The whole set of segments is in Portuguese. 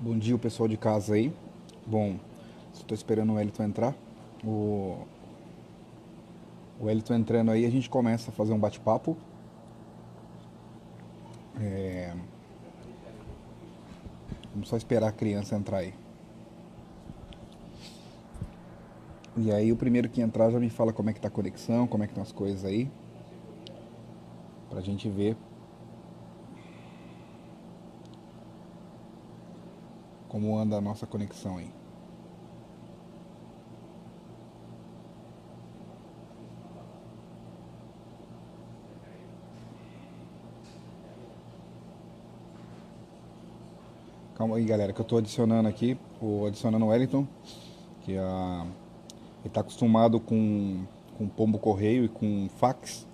Bom dia, o pessoal de casa aí. Bom, estou esperando o Wellington entrar. O, o Wellington entrando aí, a gente começa a fazer um bate-papo. Vamos só esperar a criança entrar aí. E aí, o primeiro que entrar já me fala como é que tá a conexão, como é que estão as coisas aí, pra gente ver como anda a nossa conexão aí. Calma aí, galera, que eu tô adicionando aqui, adicionando o Wellington, que ele tá acostumado com pombo correio e com fax,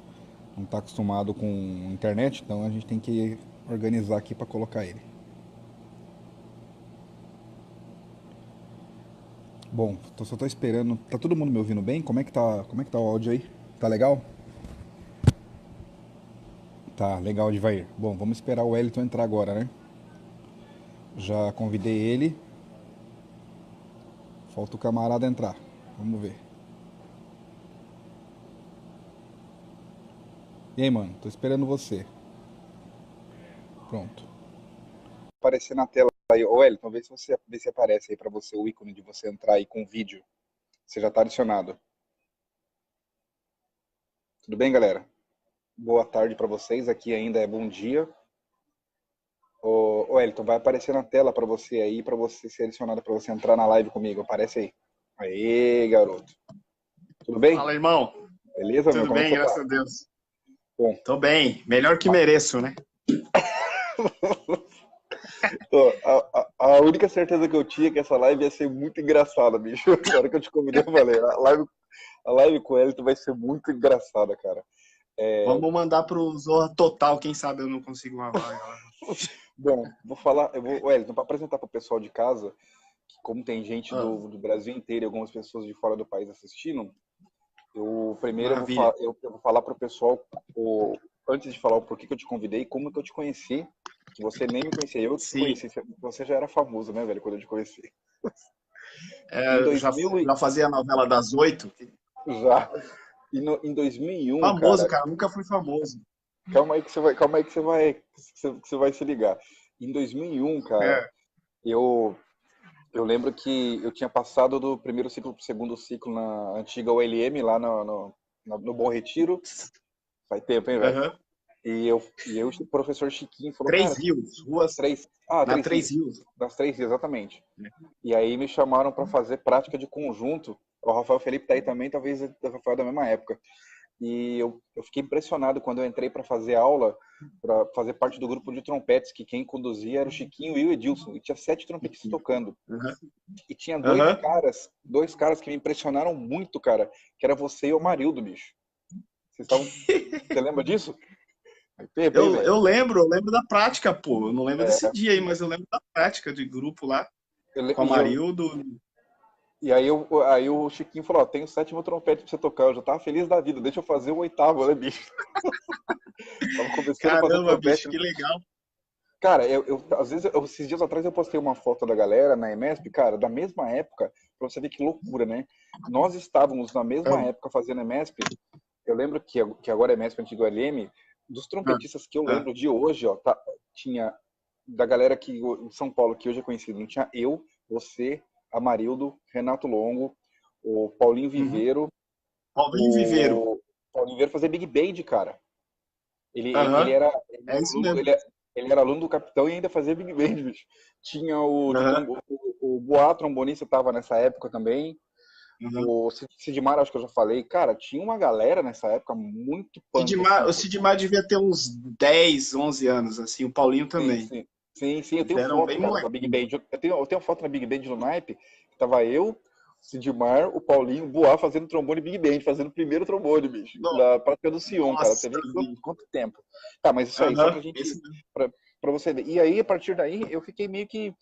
não tá acostumado com internet, então a gente tem que organizar aqui para colocar ele. Bom, só tô esperando. Tá todo mundo me ouvindo bem? Como é que tá o áudio aí? Tá legal? Tá, legal, Edvair. Bom, vamos esperar o Wellington entrar agora, né? Já convidei ele. Falta o camarada entrar. Vamos ver. E aí, mano? Tô esperando você. Pronto. Aparecer na tela aí. Ô, Wellington, vê se aparece aí pra você o ícone de você entrar aí com vídeo. Você já tá adicionado. Tudo bem, galera? Boa tarde pra vocês. Aqui ainda é bom dia. Ô, Wellington, vai aparecer na tela pra você aí, pra você ser adicionado, pra você entrar na live comigo. Aparece aí. Aê, garoto. Tudo bem? Fala, irmão. Beleza, meu? Tudo Como é que bem, você graças tá? a Deus. Bom, Tô bem, melhor que mereço, né? a única certeza que eu tinha é que essa live ia ser muito engraçada, bicho. Na hora que eu te convidei, eu falei, a live com ele vai ser muito engraçada, cara. Vamos mandar pro Zorra Total, quem sabe eu não consigo uma vaga lá. Bom, Wellington, para apresentar para o pessoal de casa, que como tem gente Ah, do Brasil inteiro e algumas pessoas de fora do país assistindo, primeiro maravilha. eu vou falar para o pessoal, antes de falar o porquê que eu te convidei, como que eu te conheci, que você nem me conhecia, eu que te Sim, conheci, você já era famoso, né, velho, quando eu te conheci. Em é, 2000 já fazia a novela das 8. já, em 2001, Famoso, cara, cara, nunca fui famoso. calma aí que você vai se ligar. Em 2001, cara, É, eu eu lembro que eu tinha passado do primeiro ciclo para o segundo ciclo na antiga ULM, lá no Bom Retiro. Faz tempo, hein, velho? aham. E o professor Chiquinho falou, Três cara, Rios, ruas, na três Três rios, Rios. das três rios, exatamente. Né? E aí me chamaram para fazer prática de conjunto. O Rafael Felipe tá aí também, talvez o Rafael da mesma época. E eu fiquei impressionado quando eu entrei para fazer aula, para fazer parte do grupo de trompetes, que quem conduzia era o Chiquinho e o Edilson. E tinha 7 trompetistas tocando. Aham. E tinha Aham. dois caras que me impressionaram muito, cara, que era você e o Marildo, bicho. Vocês estavam. Você lembra disso? Faz tempo, hein, velho? Eu lembro da prática, pô. Eu não lembro desse dia aí, mas eu lembro da prática de grupo lá, Eu le- com a E, eu, Marildo. aí o Chiquinho falou, ó, tem o sétimo trompete pra você tocar. Eu já tava feliz da vida, deixa eu fazer o oitavo, né, bicho? Tava começando a fazer Caramba, trompete. bicho, que legal. Cara, às vezes, esses dias atrás eu postei uma foto da galera na EMESP, cara, da mesma época, pra você ver que loucura, né? Nós estávamos na mesma Ah, época fazendo EMESP. Eu lembro que agora é MESP antigo LM, dos ah, trompetistas que eu ah. lembro de hoje, ó, tinha da galera que em São Paulo que hoje é conhecido, não tinha eu, você, Amarildo, Renato Longo, o Paulinho Uhum. Viveiro, Paulinho Viveiro. o Paulinho Viveiro fazia Big Band, cara. Aham. É isso mesmo. Ele era aluno do Capitão e ainda fazia Big Band, bicho. Tinha Aham. o Boa, trombonista, tava nessa época também. Aham. O Sidmar, acho que eu já falei. Cara, tinha uma galera nessa época muito punk, assim. O Sidmar devia ter uns 10, 11 anos, assim, o Paulinho Sim, também. sim. Sim, sim, eu Eles tenho eram foto, bem cara, com a Big molequinhos. Band. Eu tenho foto na Big Band no naipe, que tava eu, Sidmar, o Paulinho, o Boa fazendo trombone Big Band, fazendo o primeiro trombone, bicho, da prática do Sion, cara. Você Nossa, vê quanto, vida. quanto tempo. Tá, mas isso aí, só pra Aham, gente, esse mesmo. pra, pra você ver. E aí, a partir daí, eu fiquei meio que,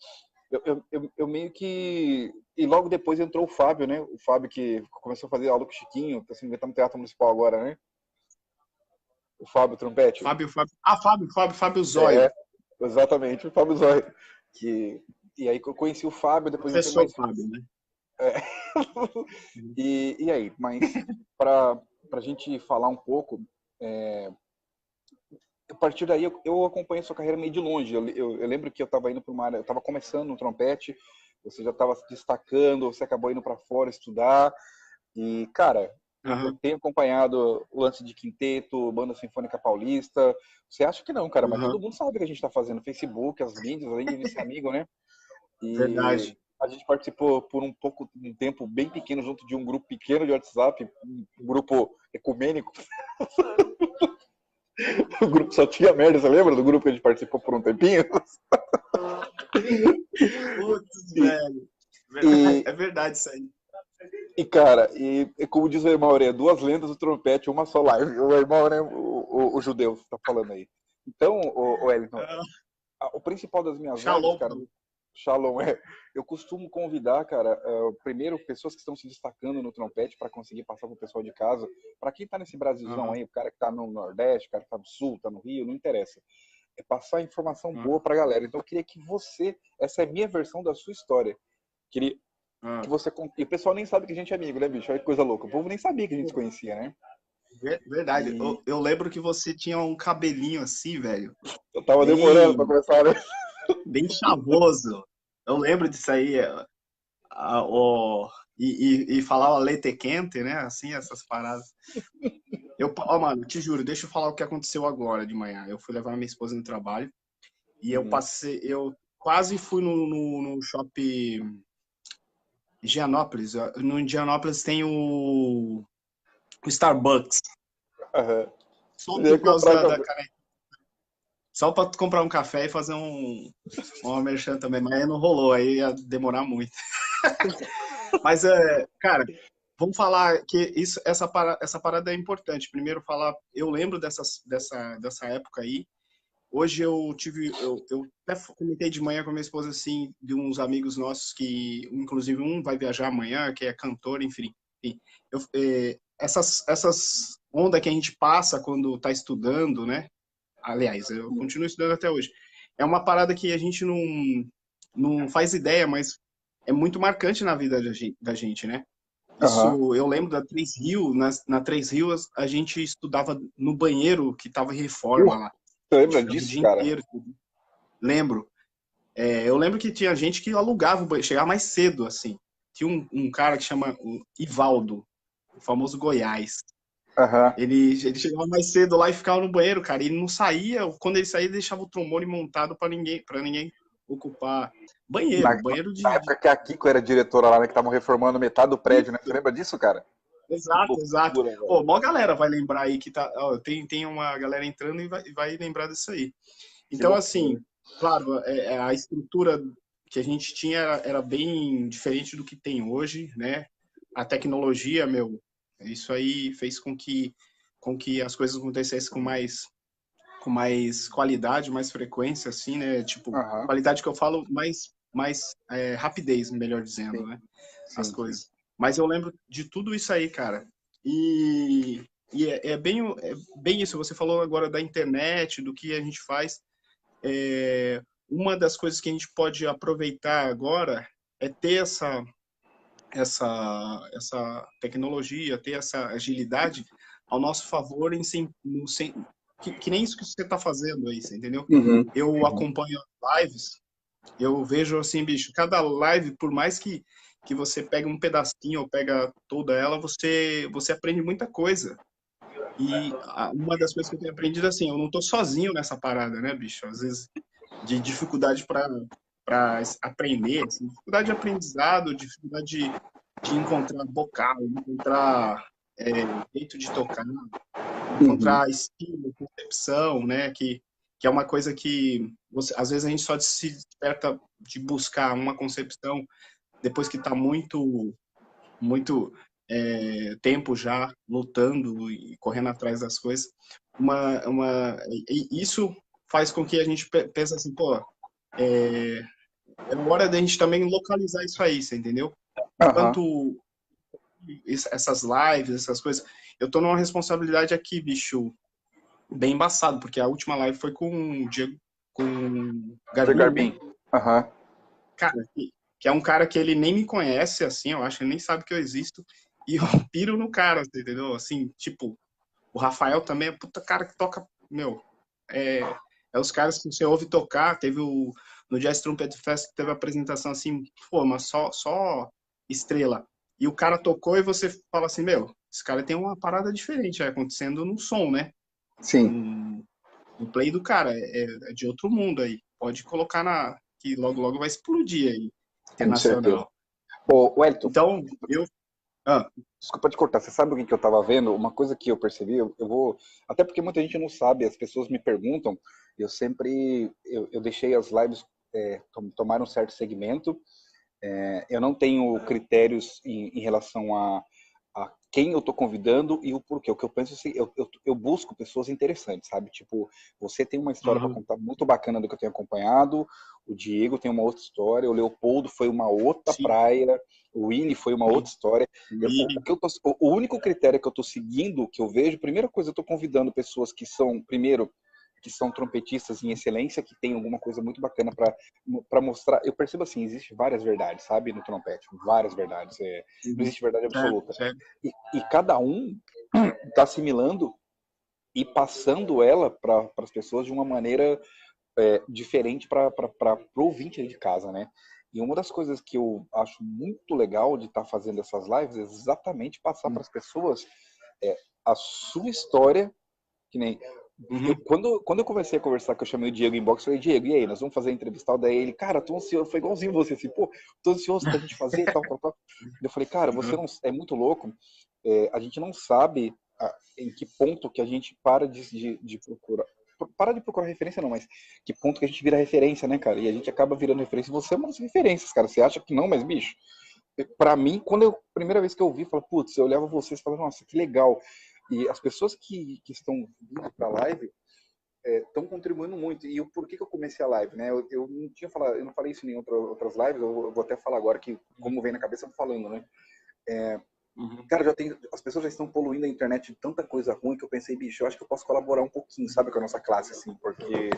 eu meio que, e logo depois entrou o Fábio, né? O Fábio que começou a fazer aula com o Chiquinho, tá se inventando no Teatro Municipal agora, né? O Fábio Trompete. Fábio. Ah, Fábio É, Zóio. exatamente, o Fábio Zóio. Que, E aí eu conheci o Fábio, depois entrei Professor mais. Fábio, né? É. E aí, mas para a gente falar um pouco, a partir daí eu acompanho a sua carreira meio de longe. Eu lembro que eu estava indo para uma área, eu estava começando no trompete, você já estava se destacando, você acabou indo para fora estudar. E, cara, eu Aham, tenho acompanhado o lance de quinteto, banda sinfônica paulista. Você acha que não, cara, mas todo aham. mundo sabe o que a gente está fazendo. Facebook, as mídias, além de ser amigo, né? E Verdade. a gente participou por um tempo bem pequeno, junto de um grupo pequeno de WhatsApp, um grupo ecumênico. O grupo só tinha merda, você lembra do grupo que a gente participou por um tempinho? Putz, E, velho. e, É verdade isso aí. cara, como diz o irmão Aurea, duas lendas do trompete, uma só live. O irmão, né, o judeu, tá falando aí. Então, o Wellington, Ah, o principal das minhas lives, Shalom, cara, Paulo. Shalom, eu costumo convidar, cara, primeiro pessoas que estão se destacando no trompete para conseguir passar pro pessoal de casa. Para quem tá nesse Brasilzão Aham, aí, o cara que tá no Nordeste, o cara que tá no Sul, tá no Rio, não interessa. É passar informação boa aham, pra galera. Então eu queria que você, essa é a minha versão da sua história. Queria que aham. você. E o pessoal nem sabe que a gente é amigo, né, bicho? Olha que coisa louca. O povo nem sabia que a gente se Pô, conhecia, né? verdade. E Eu lembro que você tinha um cabelinho assim, velho. eu tava demorando pra Bem, começar, né? bem chavoso. Eu lembro disso aí. E falava leite quente, né? Assim, essas paradas. Mano, te juro, deixa eu falar o que aconteceu agora de manhã. Eu fui levar minha esposa no trabalho e Uhum. eu quase fui no shopping Gianópolis. No Gianópolis tem o Starbucks. Aham. Só Eu por ia causa comprar da café. caneca. Só para comprar um café e fazer uma merchan também. Mas aí não rolou, aí ia demorar muito. Mas, cara, vamos falar que essa parada é importante. Primeiro falar, eu lembro dessa época aí. Hoje eu até comentei de manhã com a minha esposa, assim, de uns amigos nossos que, inclusive um vai viajar amanhã, que é cantor, enfim. Essas ondas que a gente passa quando está estudando, né? Aliás, eu continuo estudando até hoje. É uma parada que a gente não faz ideia, mas é muito marcante na vida da gente, né? Aham. Isso, eu lembro da Três Rios, na Três Rios a gente estudava no banheiro que estava em reforma lá. Você A gente lembra ficava o disso, dia cara? inteiro. Lembro. Eu lembro que tinha gente que alugava o banheiro, chegava mais cedo, assim. Tinha um cara que chama Ivaldo, o famoso Goiás. Aham. Ele chegava mais cedo lá e ficava no banheiro, cara. E ele não saía. Quando ele saía, ele deixava o trombone montado para ninguém ocupar. Na, Banheiro na época que a Kiko era diretora lá, né, que estavam reformando metade do prédio, né? Você lembra disso, cara? Que Exato, exato. loucura, velho. Pô, mó galera vai lembrar aí que tá. Ó, tem uma galera entrando e vai lembrar disso aí. Que Então, loucura. assim, claro, a estrutura que a gente tinha era bem diferente do que tem hoje, né? A tecnologia, meu, isso aí fez com que as coisas acontecessem com mais qualidade, mais frequência, assim, né? Tipo, Aham. qualidade que eu falo, mais rapidez, melhor dizendo, Sim, né? As sim, sim. coisas. Mas eu lembro de tudo isso aí, cara. E é bem isso. Você falou agora da internet, do que a gente faz. Uma das coisas que a gente pode aproveitar agora é ter essa tecnologia, ter essa agilidade ao nosso favor, que nem isso que você está fazendo aí, você entendeu? Uhum. Eu acompanho lives, eu vejo assim, bicho, cada live, por mais que você pegue um pedacinho ou pega toda ela, você aprende muita coisa. E uma das coisas que eu tenho aprendido assim, eu não tô sozinho nessa parada, né, bicho? Às vezes de dificuldade para aprender, assim, dificuldade de aprendizado, dificuldade de encontrar vocal, encontrar jeito de tocar, Uhum. encontrar estilo, concepção, né? Que é uma coisa que às vezes a gente só se desperta de buscar uma concepção depois que está muito tempo já lutando e correndo atrás das coisas. E isso faz com que a gente pense assim, pô, é hora da gente também localizar isso aí, você entendeu? Aham. Enquanto essas lives, essas coisas, eu tô numa responsabilidade aqui, bicho, bem embaçado, porque a última live foi com o Diego, com o De Garbim, né? Garbim. Aham. cara, que é um cara que ele nem me conhece, assim, eu acho, ele nem sabe que eu existo, e eu piro no cara, entendeu? Assim, tipo, o Rafael também é puta cara que toca, meu, é os caras que você ouve tocar, no Jazz Trumpet Fest teve a apresentação assim, pô, mas só estrela. E o cara tocou e você fala assim, meu, esse cara tem uma parada diferente acontecendo no som, né? Sim, O play do cara é de outro mundo aí. Pode colocar que logo logo vai explodir aí, com certeza. internacional. Ô, Wellington, Então, ah, desculpa te cortar, você sabe o que que eu estava vendo? Uma coisa que eu percebi, eu vou. Até porque muita gente não sabe, as pessoas me perguntam, eu sempre. Eu deixei as lives tomar um certo segmento. Eu não tenho critérios em relação a quem eu estou convidando e o porquê. O que eu penso é assim, eu busco pessoas interessantes, sabe? Tipo, você tem uma história para uhum, contar muito bacana do que eu tenho acompanhado, o Diego tem uma outra história, o Leopoldo foi uma outra sim, praia, o Willy foi uma outra sim. história. O William, que o único critério que eu estou seguindo, que eu vejo, primeira coisa, eu estou convidando pessoas que são, primeiro, que são trompetistas em excelência, que tem alguma coisa muito bacana para mostrar. Eu percebo assim, existe várias verdades, sabe, no trompete, várias verdades. Não existe verdade certo, absoluta. certo. E cada um está assimilando e passando ela para as pessoas de uma maneira diferente para o ouvinte aí de casa, né? E uma das coisas que eu acho muito legal de estar fazendo essas lives é exatamente passar para as pessoas a sua história, que nem Uhum. quando eu comecei a conversar, que eu chamei o Diego em box, eu falei, Diego, e aí, nós vamos fazer a entrevista? Daí ele, cara, tô ansioso, foi igualzinho você, assim, pô, tô ansioso pra gente fazer e tal, tal, tal. Eu falei, cara, você não, é muito louco, a gente não sabe em que ponto que a gente para de procurar, para de procurar referência não, mas que ponto que a gente vira referência, né, cara, e a gente acaba virando referência, você é uma das referências, cara, você acha que não, mas bicho, pra mim, primeira vez que eu vi, eu falei, putz, eu olhava vocês e falava, nossa, que legal. E as pessoas que estão vindo pra live estão contribuindo muito. E o porquê que eu comecei a live, né? Eu não tinha falado, eu não falei isso em outras lives, eu vou até falar agora que, como vem na cabeça, eu tô falando, né? Uhum. Cara, as pessoas já estão poluindo a internet de tanta coisa ruim que eu pensei, bicho, eu acho que eu posso colaborar um pouquinho, sabe, com a nossa classe, assim, porque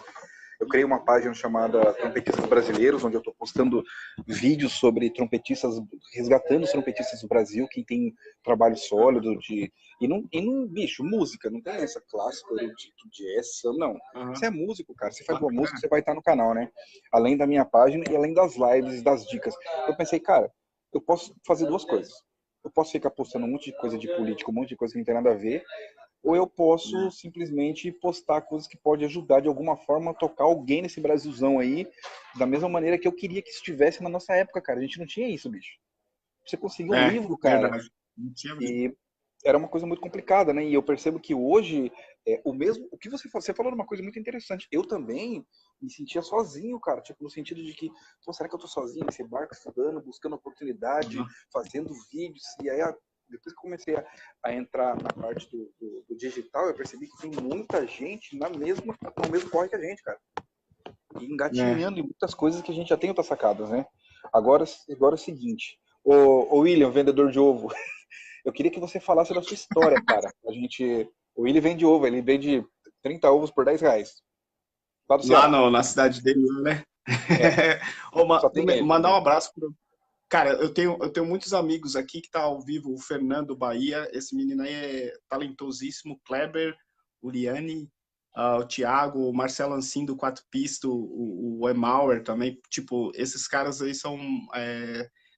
eu criei uma página chamada Trompetistas Brasileiros, onde eu estou postando vídeos sobre trompetistas, resgatando os trompetistas do Brasil, quem tem trabalho sólido de. E não, bicho, música, não tem essa clássica, erudito, jazz, não. Você Uhum. é músico, cara. Você faz boa música, Bacana. você vai estar no canal, né? Além da minha página e além das lives, das dicas. Eu pensei, cara, eu posso fazer duas coisas. Eu posso ficar postando um monte de coisa de política, um monte de coisa que não tem nada a ver, ou eu posso simplesmente postar coisas que podem ajudar de alguma forma a tocar alguém nesse Brasilzão aí, da mesma maneira que eu queria que estivesse na nossa época, cara. A gente não tinha isso, bicho. Você conseguiu um É, livro, cara, verdade. Não tinha mesmo. e era uma coisa muito complicada, né? E eu percebo que hoje o mesmo, o que você falou uma coisa muito interessante. Eu também me sentia sozinho, cara, tipo no sentido de que, pô, será que eu tô sozinho nesse barco estudando, buscando oportunidade, Uhum. fazendo vídeos? E aí depois que eu comecei a entrar na parte do digital, eu percebi que tem muita gente no mesmo corre que a gente, cara. E É. engatinhando em muitas coisas que a gente já tem outras sacadas, né? Agora é o seguinte, o William, vendedor de ovo, eu queria que você falasse da sua história, cara. O Willy vende ovo, ele vende 30 ovos por R$ 10. Lá do Lá Ceará. no, na cidade dele, né? É, Ô, só tem ele mandar um também. abraço pro. Cara, eu tenho muitos amigos aqui que tá ao vivo, o Fernando Bahia, esse menino aí é talentosíssimo, Kleber, o Liane, o Thiago, o Marcelo Ancim do Quatro Pisto, o Emauer também, tipo, esses caras aí são,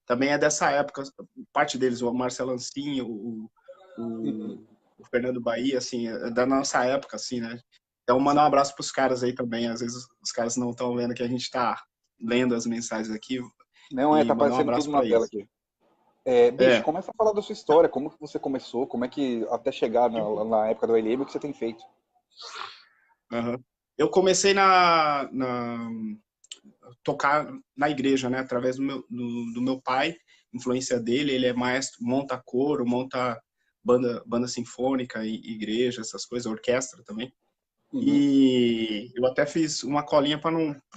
também é dessa época, parte deles, o Marcelo Ancim, Uhum. o Fernando Bahia, assim, é da nossa época, assim, né? Então, mandar um Sim. abraço pros caras aí também, às vezes os caras não estão vendo que a gente tá lendo as mensagens aqui, Não, e tá mandar um aparecendo abraço tudo na para tela eles. aqui. Bicho, É, começa a falar da sua história, como que você começou, como é que até chegar na época do LM, o que você tem feito. uhum. Eu comecei tocar na igreja, né, através do meu pai, influência dele, ele é maestro, monta coro, monta banda sinfônica, igreja, essas coisas, orquestra também. Uhum. E eu até fiz uma colinha para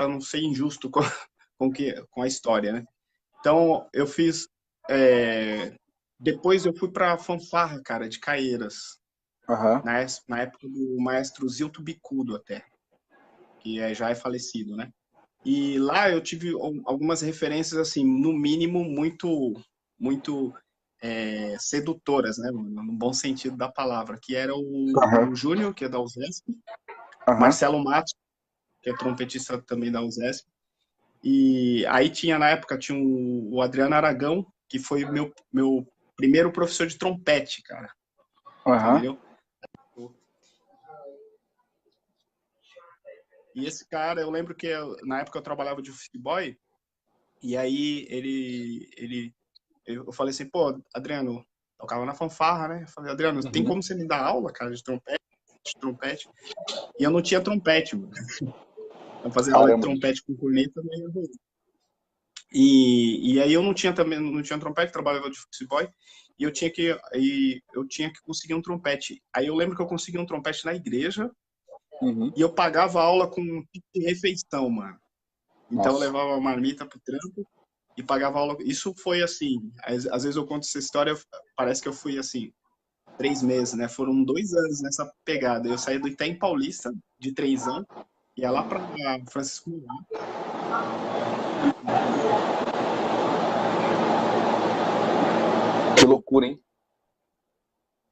não ser injusto com a história, né? Então, eu fiz. é, Depois eu fui para fanfarra, cara, de Caieiras, Aham. na época do maestro Zilto Bicudo, até, que já é falecido, né? E lá eu tive algumas referências, assim, no mínimo, muito sedutoras, né, no bom sentido da palavra, que era o Aham, Júnior, que é da USESP, aham, Marcelo Matos, que é trompetista também da USESP, e aí tinha, na época, tinha o Adriano Aragão, que foi meu primeiro professor de trompete, cara, aham. entendeu? E esse cara, eu lembro que na época eu trabalhava de office boy, e aí eu falei assim, pô, Adriano, tocava na fanfarra, né? Eu falei, Adriano, tem Uhum. como você me dar aula, cara, de trompete? De trompete? E eu não tinha trompete, mano. Eu fazia aula de Caramba, bicho. trompete com corneta, né? E aí eu não tinha também, não tinha trompete, trabalhava de office boy, e eu tinha que conseguir um trompete. Aí eu lembro que eu consegui um trompete na igreja Uhum. e eu pagava aula com um tipo de refeição, mano. Então eu Nossa. levava a marmita pro trampo e pagava aula. Isso foi assim, às vezes eu conto essa história, parece que eu fui assim, 3 meses, né? Foram 2 anos nessa pegada. Eu saí do Itaim Paulista, de 3 anos, ia lá para Francisco Morato. Que loucura, hein?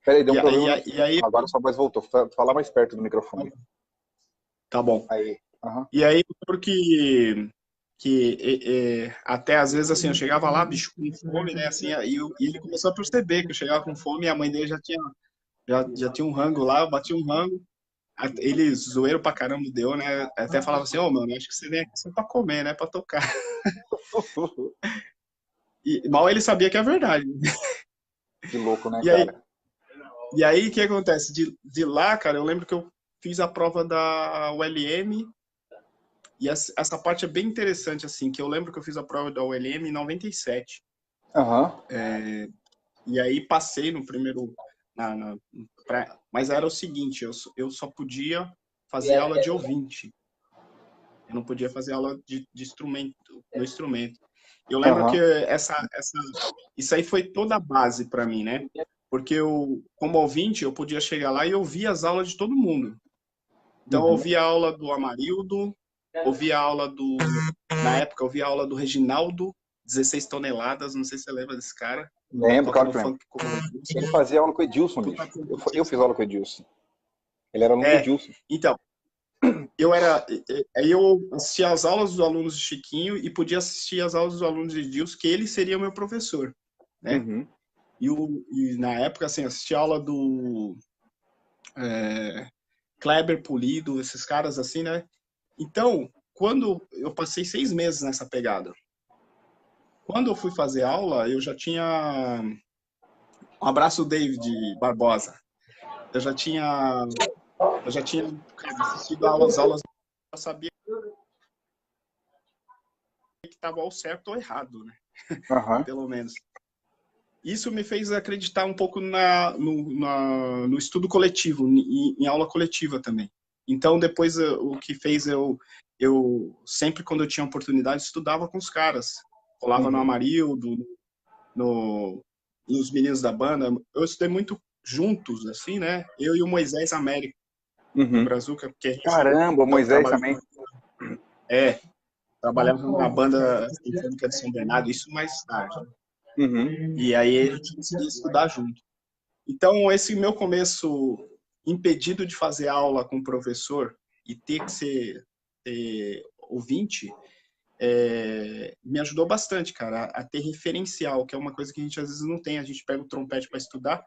Peraí, deu E, um e, problema. e aí, Agora sua voz voltou. Fala mais perto do microfone. tá bom. Aí. Aham. E aí, porque até às vezes assim, eu chegava lá, bicho, com fome, né? Assim, e ele começou a perceber que eu chegava com fome e a mãe dele já tinha um rango lá, eu bati um rango. Ele zoeiro pra caramba deu, né? Até falava assim, ô, mano, acho que você vem aqui só pra comer, né? Pra tocar. E mal ele sabia que é verdade. Que louco, né, E aí, cara? e aí o que acontece? De lá, cara, eu lembro que eu fiz a prova da ULM, e essa parte é bem interessante, assim, que eu lembro que eu fiz a prova da ULM em 97. Aham. E aí passei no primeiro. Mas era o seguinte, eu só podia fazer aula de ouvinte. Eu não podia fazer aula de instrumento, no instrumento. Eu lembro que Aham. isso aí foi toda a base para mim, né? Porque eu, como ouvinte, eu podia chegar lá e ouvir as aulas de todo mundo. Então, eu Uhum. ouvia a aula do Amarildo, ouvia a aula do. Na época, eu ouvia a aula do Reginaldo, 16 toneladas, não sei se você lembra desse cara, Lembro, toca claro no que lembro. funk como. Ele fazia aula com o Edilson, bicho. Eu fiz aula com o Edilson. Ele era aluno do É, Edilson. então, aí eu assistia às aulas dos alunos de Chiquinho e podia assistir às aulas dos alunos de Edilson, que ele seria o meu professor, né? Uhum. E na época, assim, assisti a aula do Kleber Pulido, esses caras assim, né? Então, quando eu passei 6 meses nessa pegada, quando eu fui fazer aula, eu já tinha. Um abraço, David Barbosa. Eu já tinha, cara, assistido aulas, eu sabia que estava ao certo ou errado, né? Aham. Pelo menos. Isso me fez acreditar um pouco no estudo coletivo, em aula coletiva também. Então, depois, o que fez eu sempre, quando eu tinha oportunidade, estudava com os caras. Colava no Uhum. Amarildo, no, nos meninos da banda. Eu estudei muito juntos, assim, né? Eu e o Moisés Américo, do Uhum. Brazuca, porque a gente Caramba, o Moisés trabalhava, também. é, trabalhava na banda sinfônica de São Bernardo, isso mais tarde. Uhum. E aí a gente conseguia estudar junto. Então, esse meu começo impedido de fazer aula com o professor e ter que ser ouvinte, me ajudou bastante, cara, a ter referencial, que é uma coisa que a gente às vezes não tem. A gente pega o trompete para estudar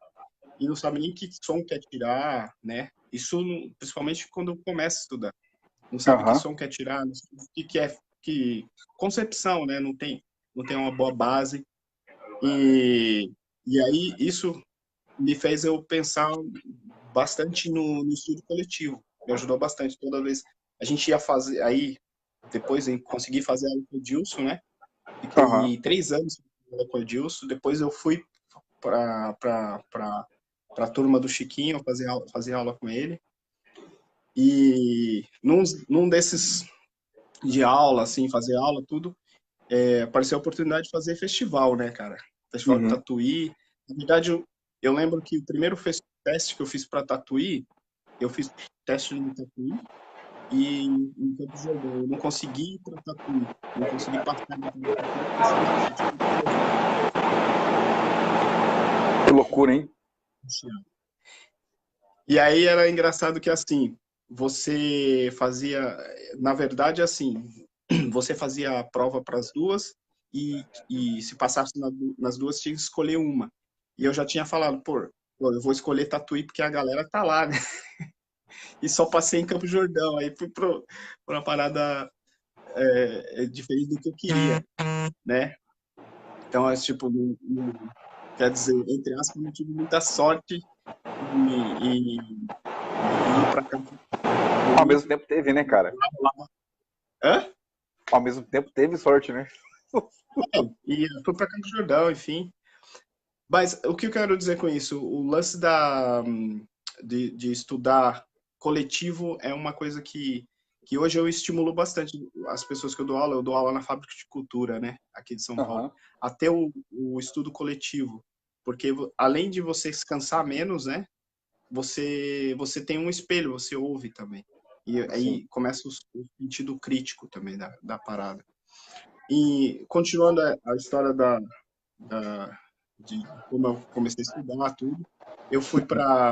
e não sabe nem que som quer tirar, né? Isso principalmente quando começa a estudar. Não sabe que Aham. som quer tirar, não sabe o que é que concepção, né? Não tem uma boa base. E aí isso me fez eu pensar bastante no estudo coletivo. Me ajudou bastante. Toda vez a gente ia fazer, aí depois eu consegui fazer aula com o Edilson, né? Aham. Fiquei 3 anos com o Edilson. Depois eu fui para a turma do Chiquinho fazer aula com ele. E num desses de aula, assim, fazer aula, tudo, apareceu a oportunidade de fazer festival, né, cara? Festival de Uhum. Tatuí. Na verdade, eu lembro que o primeiro teste que eu fiz para Tatuí, eu fiz teste no Tatuí, e em Campos do Jordão. Eu não consegui ir para Tatuí, não consegui passar para Tatuí porque choveu, só tive que Que loucura, hein? viajar. E aí era engraçado que assim, você fazia, na verdade assim, você fazia a prova para as duas e se passasse nas duas tinha que escolher uma. E eu já tinha falado, pô, eu vou escolher Tatuí porque a galera tá lá, né? E só passei em Campo Jordão, aí fui pra uma parada diferente do que eu queria, né? Então, é tipo, quer dizer, entre aspas, não tive muita sorte de ir para Campo Ao Jordão. mesmo tempo teve, né, cara? Hã? Ao mesmo tempo teve sorte, né? E fui para Campo Jordão, enfim. Mas o que eu quero dizer com isso? O lance de estudar coletivo é uma coisa que hoje eu estimulo bastante as pessoas que eu dou aula. Eu dou aula na Fábrica de Cultura, né, aqui de São Paulo, Aham. até o estudo coletivo. Porque além de você se cansar menos, né, você tem um espelho, você ouve também. E Sim. aí começa o sentido crítico também da parada. E continuando a história da, de como eu comecei a estudar tudo. Eu fui para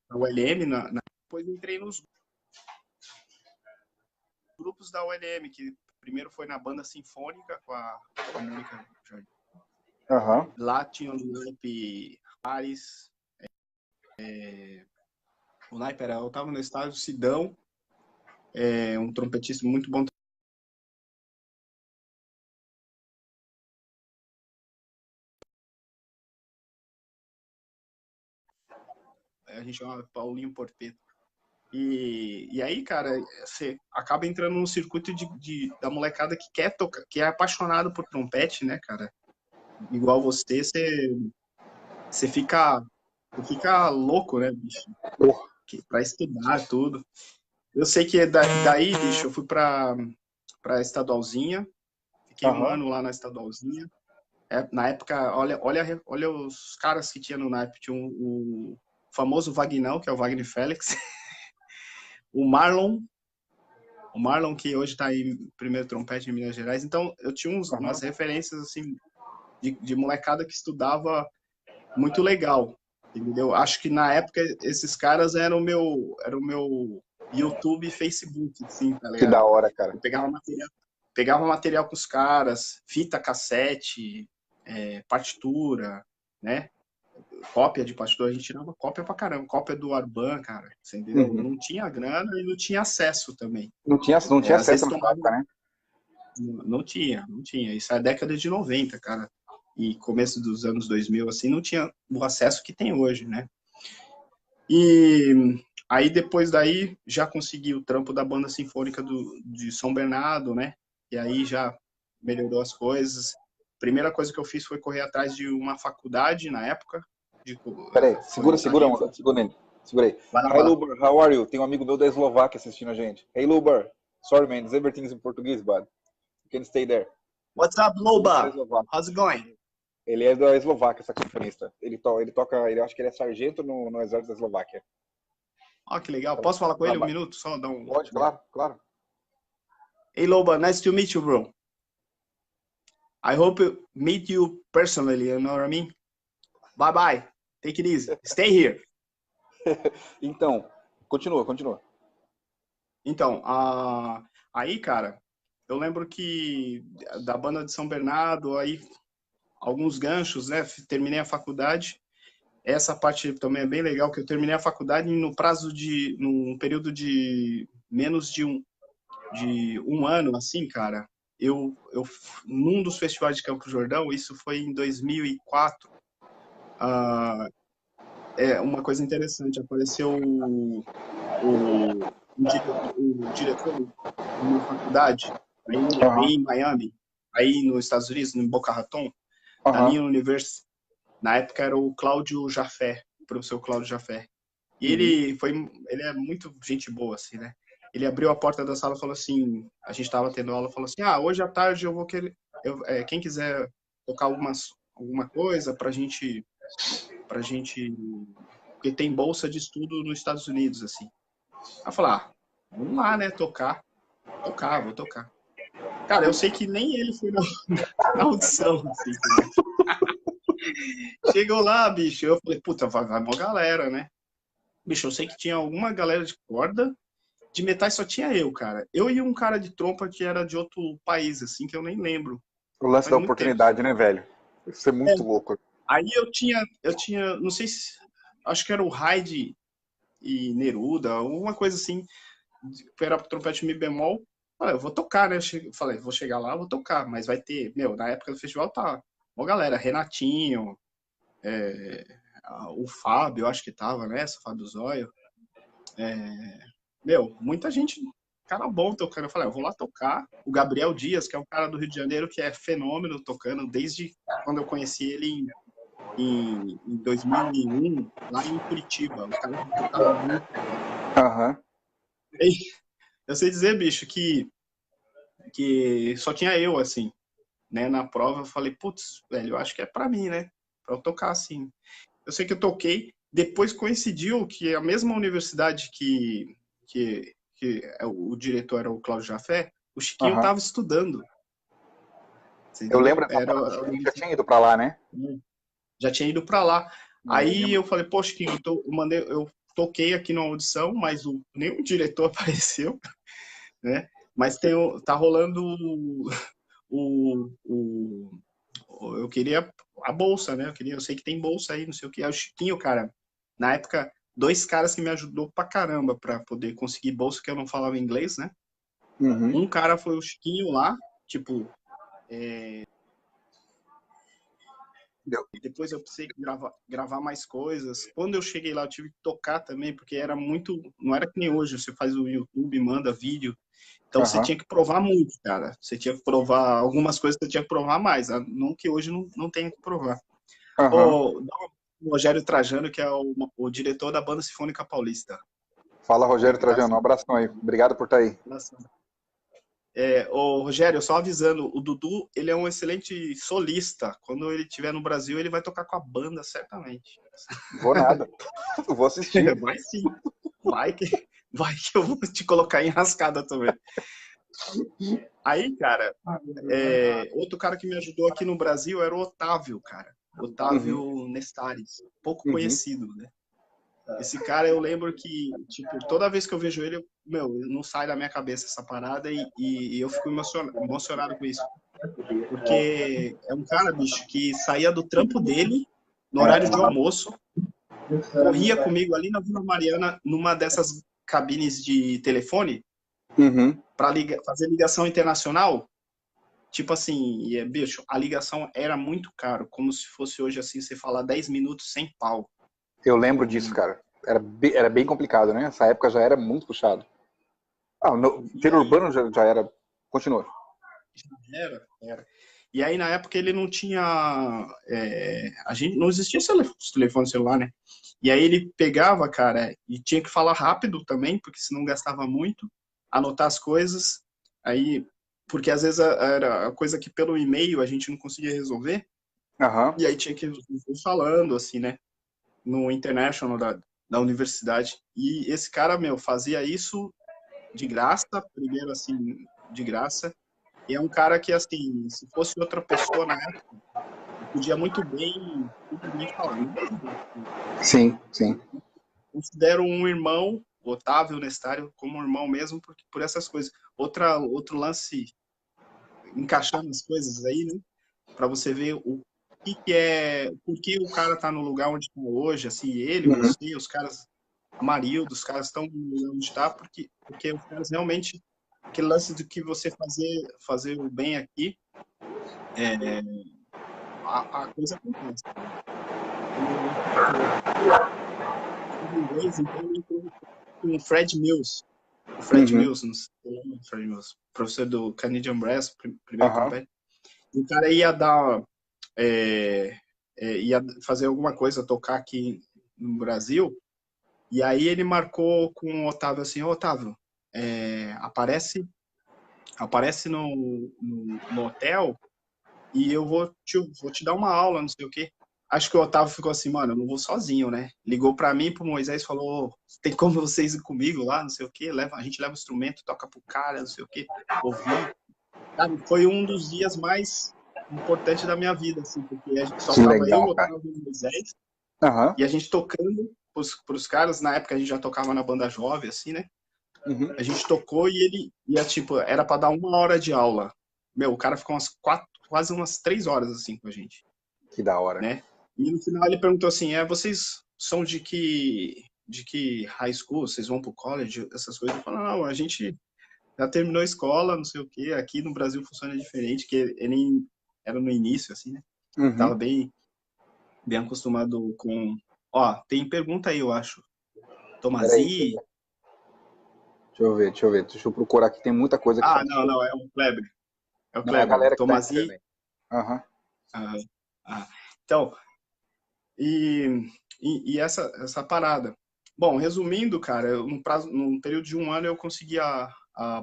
a ULM, depois entrei nos grupos da ULM, que primeiro foi na banda sinfônica com a Mônica Jardim. Aham. Lá tinha o naipe Ares, o naipe era, eu estava no estádio Sidão, um trompetista muito bom. A gente chama Paulinho Porteto. E aí, cara, você acaba entrando num circuito da molecada que quer tocar, que é apaixonado por trompete, né, cara? Igual você fica louco, né, bicho? Porra. Pra estudar tudo. Eu sei que daí, bicho, eu fui pra estadualzinha, fiquei um Aham. ano lá na estadualzinha. Na época, olha os caras que tinha no naipe. Tinha o famoso Vagnão, que é o Wagner Félix, o Marlon que hoje tá em primeiro trompete em Minas Gerais. Então, eu tinha umas Aham. referências, assim, de molecada que estudava muito legal, entendeu? Acho que na época esses caras eram o meu YouTube e Facebook, assim, tá Que da ligado? hora, cara. Eu pegava material com os caras, fita cassete, partitura, né? Cópia de partitura, a gente tirava cópia pra caramba, cópia do Arban, cara, você entendeu? Uhum. Não tinha grana e não tinha acesso também. Não tinha Às acesso vezes na tomava. época, né? Não tinha. Isso é a década de 90, cara. E começo dos anos 2000, assim, não tinha o acesso que tem hoje, né? E aí, depois daí, já consegui o trampo da banda sinfônica de São Bernardo, né? E aí já melhorou as coisas. Primeira coisa que eu fiz foi correr atrás de uma faculdade, na época, Pera aí, foi segura, sair. onda. Segura ele. Segura aí. Vai lá, Hi, vai lá. Luber, how are you? Tem um amigo meu da Eslováquia assistindo a gente. Hey, Luber. Sorry, man. Everything's in Portuguese, bud. You can stay there. What's up, Ele é da Loba? Eslováquia. How's it going? Ele é da Eslováquia, saxofonista. Ele toca, ele acho que ele é sargento no exército da Eslováquia. Ó, que legal. Posso falar com ele um Traba- minuto? Só dar um. Pode, claro, claro. Hey, Loba, nice to meet you, bro. I hope to meet you personally, you know what I mean? Bye bye. Take it easy. Stay here. Então, continua. Então, aí, cara, eu lembro que da banda de São Bernardo, aí alguns ganchos, né? Terminei a faculdade. Essa parte também é bem legal, que eu terminei a faculdade num período de menos de um ano, assim, cara. Num dos festivais de Campo Jordão, isso foi em 2004. ah, uma coisa interessante, apareceu o diretor de uma faculdade Aham, aí em Miami, aí nos Estados Unidos, em Boca Raton, na aham. minha universidade. Na época era o Cláudio Jafé, o professor Cláudio Jafé. E Uhum. ele é muito gente boa, assim, né? Ele abriu a porta da sala e falou assim, a gente estava tendo aula, falou assim, hoje à tarde eu vou querer, quem quiser tocar alguma coisa pra gente, porque tem bolsa de estudo nos Estados Unidos, assim. Aí eu falei, vamos lá, né, tocar. Vou tocar. Cara, eu sei que nem ele foi na audição, assim, entendeu? Chegou lá, bicho, eu falei, puta, vai uma galera, né? Bicho, eu sei que tinha alguma galera de corda, de metais só tinha eu, cara. Eu e um cara de trompa que era de outro país, assim, que eu nem lembro. O lance Faz da muito tempo. oportunidade, né, velho? Isso é É, muito louco. aí eu tinha, não sei se, acho que era o Hyde e Neruda, alguma coisa assim, que era trompete mi bemol. Falei, eu vou tocar, né? Falei, vou chegar lá, vou tocar, mas vai ter, meu, na época do festival tá, uma galera, Renatinho, o Fábio, eu acho que tava nessa, Fábio Zóio. Meu, muita gente, cara bom tocando. Eu falei, eu vou lá tocar. O Gabriel Dias, que é um cara do Rio de Janeiro, que é fenômeno tocando, desde quando eu conheci ele em 2001, lá em Curitiba. O cara tocava muito. Aham. Eu sei dizer, bicho, que só tinha eu, assim, né? Na prova, eu falei, putz, velho, eu acho que é pra mim, né? Pra eu tocar assim. Eu sei que eu toquei, depois coincidiu que a mesma universidade que o diretor era o Cláudio Jafé, o Chiquinho Aham. estava estudando, você Eu entendeu? lembro dessa parada, o Chiquinho já tinha ido pra lá, né? Já tinha ido para lá. É, eu Aí lembro. eu falei, poxa, Chiquinho, eu toquei aqui na audição, mas nem o diretor apareceu, né? Mas tá rolando o, o, eu queria a bolsa, né? Eu sei que tem bolsa aí, não sei o que. Aí o Chiquinho, cara, na época, dois caras que me ajudou pra caramba pra poder conseguir bolsa, que eu não falava inglês, né? Uhum. Um cara foi o Chiquinho lá, tipo, Deu. depois eu precisei gravar mais coisas. Quando eu cheguei lá, eu tive que tocar também, porque era muito, não era que nem hoje, você faz o YouTube, manda vídeo. Então você Aham. tinha que provar muito, cara. Você tinha que provar algumas coisas, você tinha que provar mais. Não que hoje não tenha que provar. Aham. O Rogério Trajano, que é o diretor da Banda Sinfônica Paulista. Fala, Rogério Da, Trajano. Um abração aí. Obrigado por estar aí. o Rogério, só avisando, o Dudu, ele é um excelente solista. Quando ele estiver no Brasil, ele vai tocar com a banda, certamente. Vou nada. Vou assistir. Vai sim. Vai que, vai que eu vou te colocar em rascada também. Aí, cara, outro cara que me ajudou aqui no Brasil era o Otávio, cara. Uhum. Otávio Nestares. Pouco Uhum. conhecido, né? Esse cara, eu lembro que, tipo, toda vez que eu vejo ele, não sai da minha cabeça essa parada e eu fico emocionado com isso. Porque é um cara, bicho, que saía do trampo dele no horário de almoço, corria comigo ali na Vila Mariana, numa dessas cabines de telefone, Uhum. para fazer ligação internacional. Tipo assim, bicho, a ligação era muito caro, como se fosse hoje assim, você falar 10 minutos sem pau. Eu lembro disso, cara. Era bem complicado, né? Essa época já era muito puxado. Ah, no, E ter aí, urbano já era. Continua. era. E aí, na época, ele não tinha. A gente não existia telefone celular, né? E aí ele pegava, cara, e tinha que falar rápido também, porque senão gastava muito, anotar as coisas. Aí, porque às vezes era a coisa que pelo e-mail a gente não conseguia resolver, Aham. e aí tinha que ir falando, assim, né? No International da universidade. E esse cara, meu, fazia isso de graça, primeiro, assim, de graça. E é um cara que, assim, se fosse outra pessoa na época, podia muito bem simplesmente falar, não vou ajudar. Sim, sim. Considero um irmão, o Otávio Nestário, como um irmão mesmo, por essas coisas. Outro lance, encaixando as coisas aí, né? Para você ver o que é, por que o cara tá no lugar onde está hoje, assim, ele, Uhum. você, os caras, a Marilda, os caras estão no lugar onde está, porque os caras realmente, aquele lance do que você fazer o bem aqui, é, a coisa acontece. Em inglês, então, eu entrou com o Fred Mills. O Fred Uhum. Mills, não sei se lembra do Fred Mills, professor do Canadian Brass, primeiro Aham. trompete. E o cara ia dar, é, ia fazer alguma coisa, tocar aqui no Brasil, e aí ele marcou com o Otávio assim, ô Otávio, aparece no hotel e eu vou te dar uma aula, não sei o quê. acho que o Otávio ficou assim, mano, eu não vou sozinho, né? Ligou pra mim, pro Moisés, falou, tem como vocês ir comigo lá, não sei o quê, a gente leva o instrumento, toca pro cara, não sei o quê, ouvir. Cara, foi um dos dias mais importantes da minha vida, assim, porque só Que tava eu, legal, o cara. Otávio e o Moisés, Aham. e a gente tocando pros caras, na época a gente já tocava na banda jovem, assim, né? Uhum. A gente tocou e ele ia, tipo, era pra dar 1 hora de aula. Meu, o cara ficou quase umas 3 horas, assim, com a gente, Que da hora. né? E no final ele perguntou assim, vocês são de que high school? Vocês vão pro college? Essas coisas. Eu falei, não, a gente já terminou a escola, não sei o quê. Aqui no Brasil funciona diferente, que ele era no início, assim, né? Uhum. Tava bem acostumado com... Ó, tem pergunta aí, eu acho. Peraí, Tomasi? deixa eu ver. Deixa eu procurar aqui, tem muita coisa aqui Ah, sobre. não, é o Kleber. É o Não, é a Kleber. galera que tá entrando Tomasi... aí. Aham. Ah, então, e essa parada. Bom, resumindo, cara, num período de 1 ano eu consegui a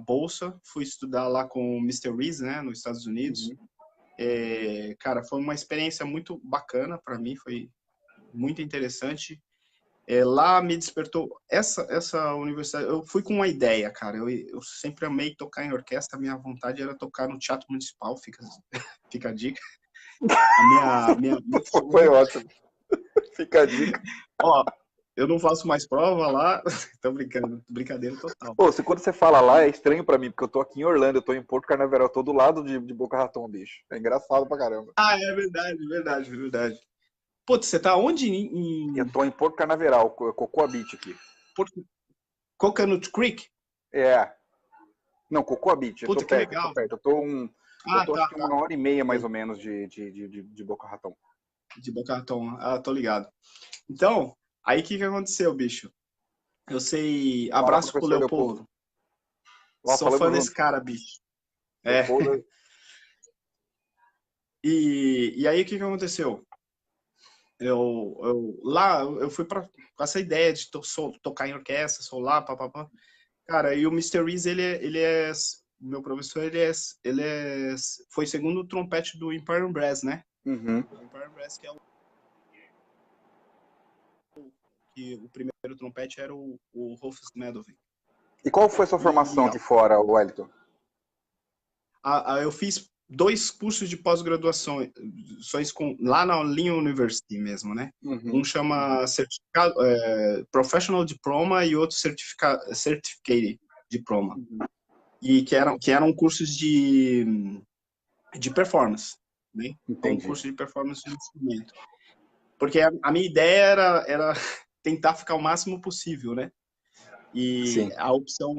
bolsa, fui estudar lá com o Mister Reese, né, nos Estados Unidos. Uhum. Cara, foi uma experiência muito bacana para mim, foi muito interessante. Lá me despertou essa universidade. Eu fui com uma ideia, cara. Eu sempre amei tocar em orquestra. A minha vontade era tocar no Teatro Municipal. Fica a dica. Meu Foi sonho. ótimo. Fica a dica. Ó, eu não faço mais prova lá. Tô brincando, brincadeira total. Pô, quando você fala lá, é estranho pra mim, porque eu tô aqui em Orlando, eu tô em Porto Canaveral, eu tô do lado de Boca Raton, bicho. É engraçado pra caramba. Ah, é verdade, verdade, verdade. Putz, você tá onde Eu tô em Porto Canaveral, Cocoa Beach aqui. Porto... Coconut Creek? É. Não, Cocoa Beach, eu tô Puta, que perto, eu tô legal. perto. Eu Ah, tô acho tá, que tá. 1 hora e meia, mais Sei. ou menos, de Boca Raton. De Boca Raton. Ah, tô ligado. Então, aí o que aconteceu, bicho? Eu sei. Fala, Abraço pro professor Leopoldo. Leopoldo. Ó, Sou falamos fã desse junto. cara, bicho. É. Leopoldo. E aí o que aconteceu? Lá eu fui com essa ideia de tocar em orquestra, sou lá, papapá. Cara, e o Mister Reese, meu professor, foi segundo trompete do Imperial Brass, né? Uhum. O Imperial Brass, que o primeiro trompete era o Rufus Medovin. E qual foi a sua formação E aqui fora, Wellington? eu fiz 2 cursos de pós-graduação lá na Linha University mesmo, né? Um Uhum. chama Professional Diploma e outro Certificate Diploma. Uhum. E que eram cursos de performance, né? Então, um Entendi. curso de performance de instrumento. Porque a minha ideia era tentar ficar o máximo possível, né? E Sim. a opção,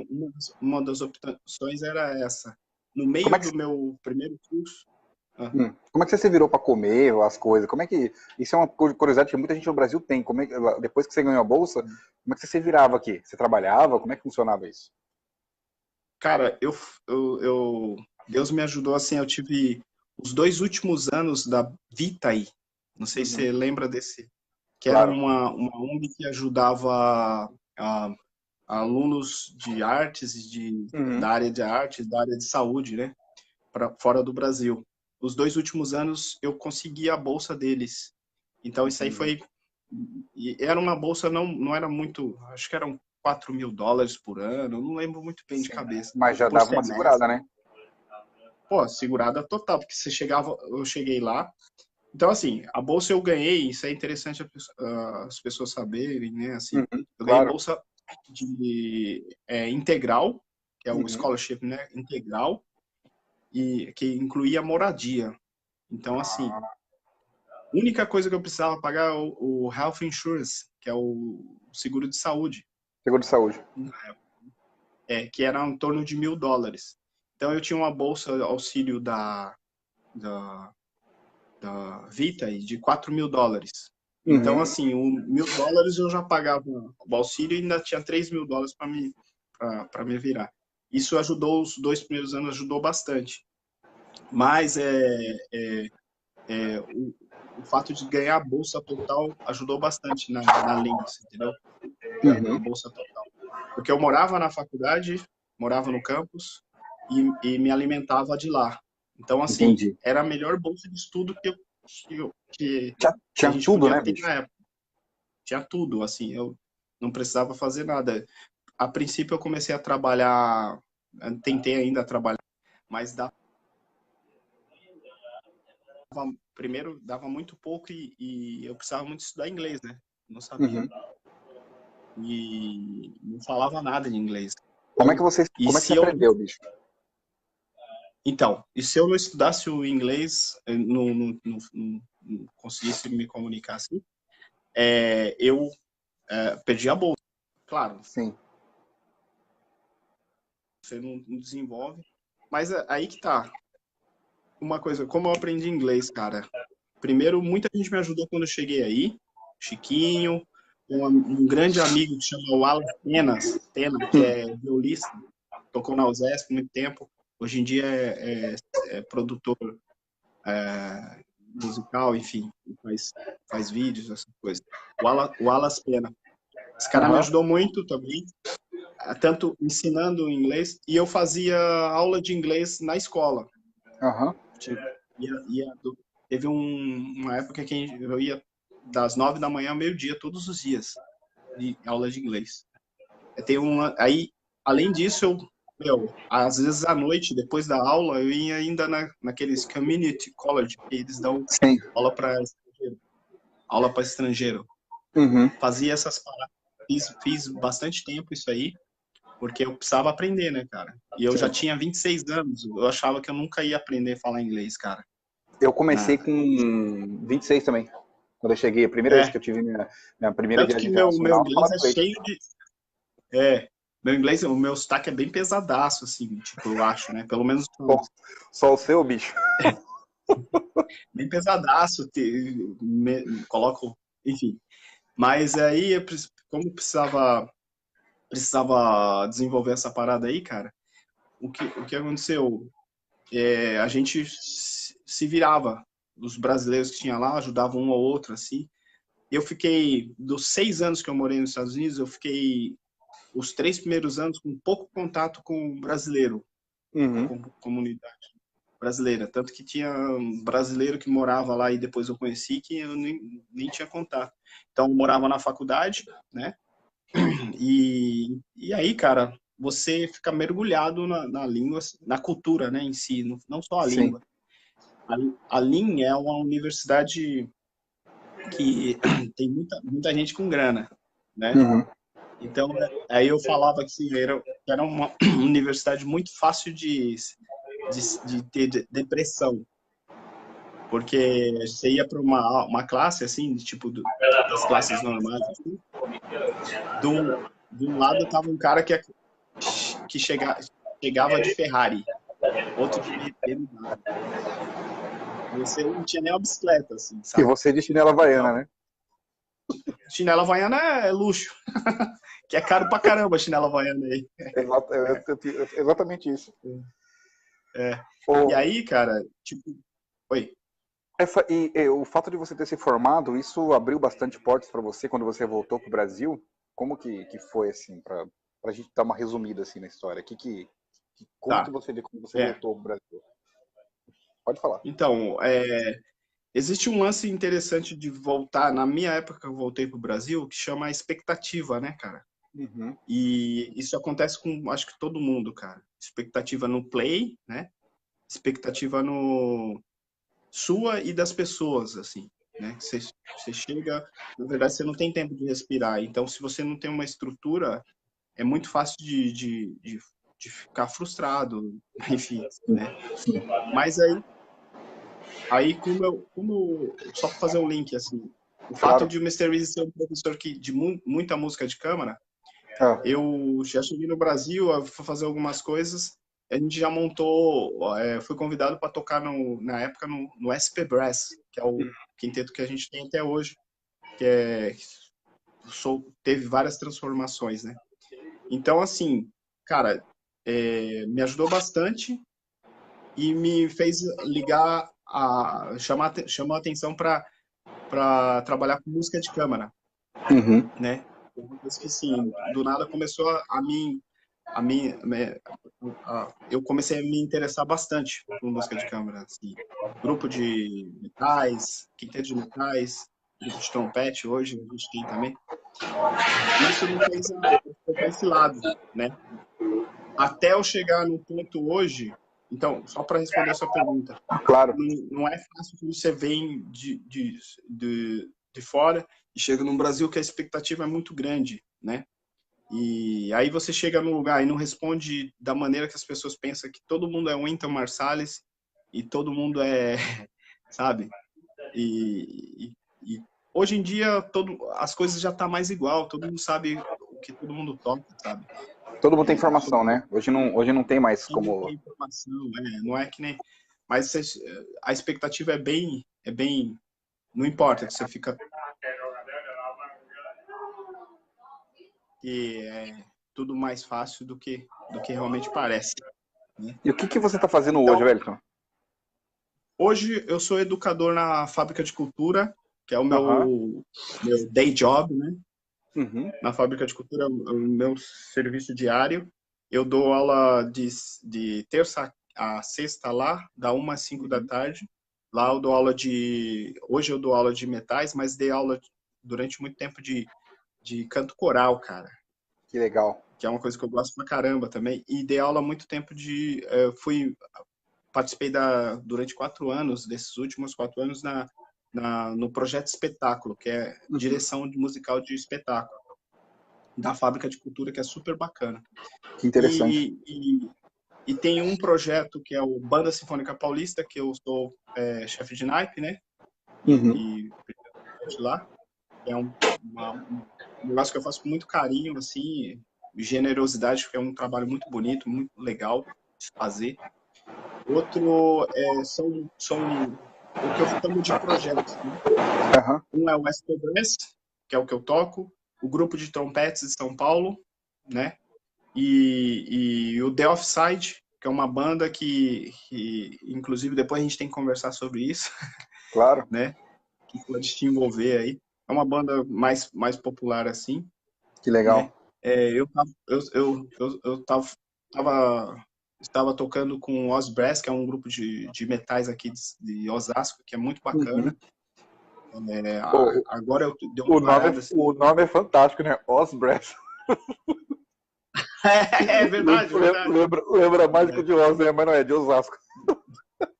uma das opções era essa. No Como é meio que, do meu primeiro curso. como é que você se virou para comer as coisas? Como é que isso é uma curiosidade que muita gente no Brasil tem? Como é que, depois que você ganhou a bolsa, como é que você se virava aqui? Você trabalhava? Como é que funcionava isso? Cara, Deus me ajudou assim. Eu tive os 2 últimos anos da Vitae. Não sei se Uhum. você lembra desse, que era Claro. uma ONG que ajudava alunos de artes e Uhum. da área de artes, da área de saúde, né, para fora do Brasil. Os 2 últimos anos eu consegui a bolsa deles. Então isso aí Entendi. e era uma bolsa não era muito, acho que eram US$ 4.000 por ano, eu não lembro muito bem de Sim. cabeça, Mas já por dava uma segurada, semestre. né? Pô, segurada total, porque eu cheguei lá. Então, assim, a bolsa eu ganhei, isso é interessante as pessoas saberem, né? Assim, Uhum. eu ganhei Claro. bolsa integral, que é o Uhum. scholarship, né? Integral, e que incluía moradia. Então, assim, Ah, a única coisa que eu precisava pagar é o health insurance, que é o seguro de saúde, seguro de saúde. que era em torno de US$ 1.000. Então, eu tinha uma bolsa auxílio da Vita de US$ 4.000. Então, Uhum. assim, US$ 1.000 eu já pagava o auxílio e ainda tinha US$ 3.000 para me virar. Isso ajudou, os 2 primeiros anos ajudou bastante. Mas o fato de ganhar a bolsa total ajudou bastante na Links, entendeu? A Uhum. bolsa total. Porque eu morava na faculdade, morava no campus e me alimentava de lá. Então, assim, Entendi. era a melhor bolsa de estudo que a Tinha gente tudo, podia né, ter bicho? na época. Tinha tudo, assim, eu não precisava fazer nada. A princípio eu comecei a trabalhar, tentei ainda trabalhar, mas primeiro dava muito pouco e eu precisava muito estudar inglês, né? Não sabia. Uhum. E não falava nada de inglês. Como é que Então, você, e como é que você se eu, aprendeu, bicho? então, e se eu não estudasse o inglês, não conseguisse me comunicar assim, eu perdi a bolsa. Claro, Sim. você não desenvolve. Mas aí que tá. Uma coisa, como eu aprendi inglês, cara? Primeiro, muita gente me ajudou quando eu cheguei aí. Chiquinho, um grande amigo que chama Wallace Pena, que é violista, tocou na USESP muito tempo. Hoje em dia é produtor musical, enfim, faz vídeos, essas coisas. Wallace Pena. Esse cara me Aham. ajudou muito também, tanto ensinando inglês, e eu fazia aula de inglês na escola. Aham. Tipo, teve uma época que eu ia das 9 da manhã ao meio-dia, todos os dias, de aula de inglês. Aí, além disso, às vezes à noite, depois da aula, eu ia ainda naqueles community college, que eles dão Sim. aula para estrangeiro. Aula para estrangeiro. Uhum. Fazia essas paradas. Fiz bastante tempo isso aí, porque eu precisava aprender, né, cara? E eu já Sim. tinha 26 anos, eu achava que eu nunca ia aprender a falar inglês, cara. Eu comecei Na, com 26 também. Quando eu cheguei, a primeira vez é, que eu tive minha primeira Tanto viagem que meu internacional, eu inglês falava é inglês. cheio de. É, meu inglês, o meu sotaque é bem pesadaço, assim, tipo, eu acho, né? Pelo menos Só o seu, bicho. bem pesadaço, coloco, enfim. Mas aí, como precisava desenvolver essa parada aí, cara, o que aconteceu? A gente se virava. Os brasileiros que tinha lá ajudavam um ao outro, assim. Eu fiquei, dos 6 anos que eu morei nos Estados Unidos, eu fiquei os 3 primeiros anos com pouco contato com o brasileiro, Uhum. com comunidade brasileira. Tanto que tinha um brasileiro que morava lá e depois eu conheci que eu nem tinha contato. Então, eu morava na faculdade, né? E aí, cara, você fica mergulhado na língua, na cultura, né, em si, não só a Sim. língua. A Lin é uma universidade que tem muita gente com grana, né? Uhum. Então, aí eu falava que era uma universidade muito fácil de ter depressão, porque você ia para uma classe, assim, tipo, das classes normais, assim, de um lado tava um cara que chegava de Ferrari, outro de BMW. Você não tinha nem uma bicicleta, assim, E sabe? você de chinela havaiana, Então, né? chinela havaiana é luxo, que é caro pra caramba a chinela havaiana aí. Exatamente isso. É. E O, aí, cara, tipo, oi. o fato de você ter se formado, isso abriu bastante portas para você quando você voltou para o Brasil? Como que foi, assim, para a gente dar uma resumida assim na história? Como que Tá. você vê quando você É. voltou para o Brasil? Pode falar. Então, existe um lance interessante de voltar. Na minha época que eu voltei pro Brasil, que chama a expectativa, né, cara? Uhum. E isso acontece com, acho que todo mundo, cara. Expectativa no play, né? Expectativa no sua e das pessoas, assim, né? Você chega, na verdade, você não tem tempo de respirar. Então, se você não tem uma estrutura, é muito fácil de ficar frustrado, enfim, né? Mas aí só para fazer um link, assim, o fato Claro. de o Mr. Reezy ser um professor de muita música de câmara, Ah. eu já cheguei no Brasil, eu fui fazer algumas coisas, a gente já montou, fui convidado para tocar na época no SP Brass, que é o quinteto que a gente tem até hoje, que teve várias transformações, né? Então, assim, cara, me ajudou bastante e me fez ligar, chamou a atenção para trabalhar com música de câmara, Uhum. né? Uma coisa que, assim, do nada começou a mim eu comecei a me interessar bastante por música de câmara, assim, grupo de metais, quinteto de metais, grupo de trompete, hoje a gente tem também. Isso me fez para esse lado, né? Até eu chegar no ponto hoje, então, só para responder a sua pergunta, Claro. não é fácil que você vem de fora e chega no Brasil que a expectativa é muito grande, né? E aí você chega num lugar e não responde da maneira que as pessoas pensam que todo mundo é Wynton Marsalis e todo mundo é, sabe? E hoje em dia as coisas já tá mais igual, todo mundo sabe o que todo mundo toca, sabe? Todo mundo tem informação, né? Hoje não tem mais como... Tem informação, não é que nem... Mas a expectativa é bem, não importa que você fica... que é tudo mais fácil do que realmente parece. Né? E o que você está fazendo Então, hoje, Wellington? Hoje eu sou educador na Fábrica de Cultura, que é o meu day job, né? Uhum. Na Fábrica de Cultura, o meu serviço diário. Eu dou aula de terça a sexta lá, da 1 às 5 da tarde. Lá eu dou aula Hoje eu dou aula de metais, mas dei aula durante muito tempo de canto coral, cara. Que legal. Que é uma coisa que eu gosto pra caramba também. E dei aula há muito tempo participei durante 4 anos, desses últimos 4 anos, no projeto Espetáculo, que é direção musical de espetáculo, da Fábrica de Cultura, que é super bacana. Que interessante. E tem um projeto que é o Banda Sinfônica Paulista, que eu sou chefe de naipe, né? E lá, que é um negócio que eu faço com muito carinho, assim, generosidade, porque é um trabalho muito bonito, muito legal de fazer. Outro são o que eu chamo de projetos. Né? Um é o SP Brass, que é o que eu toco, o grupo de trompetes de São Paulo, né? E o The Offside, que é uma banda que inclusive depois a gente tem que conversar sobre isso. Claro. Né? Que pode te envolver aí. É uma banda mais popular assim. Que legal. Né? Estava tocando com o Oz Brass, que é um grupo de metais aqui de Osasco, que é muito bacana. Agora eu dei uma parada. O nome é fantástico, né? Oz Brass. É verdade, verdade. Lembra mais que de Oz, né? Mas não é de Osasco.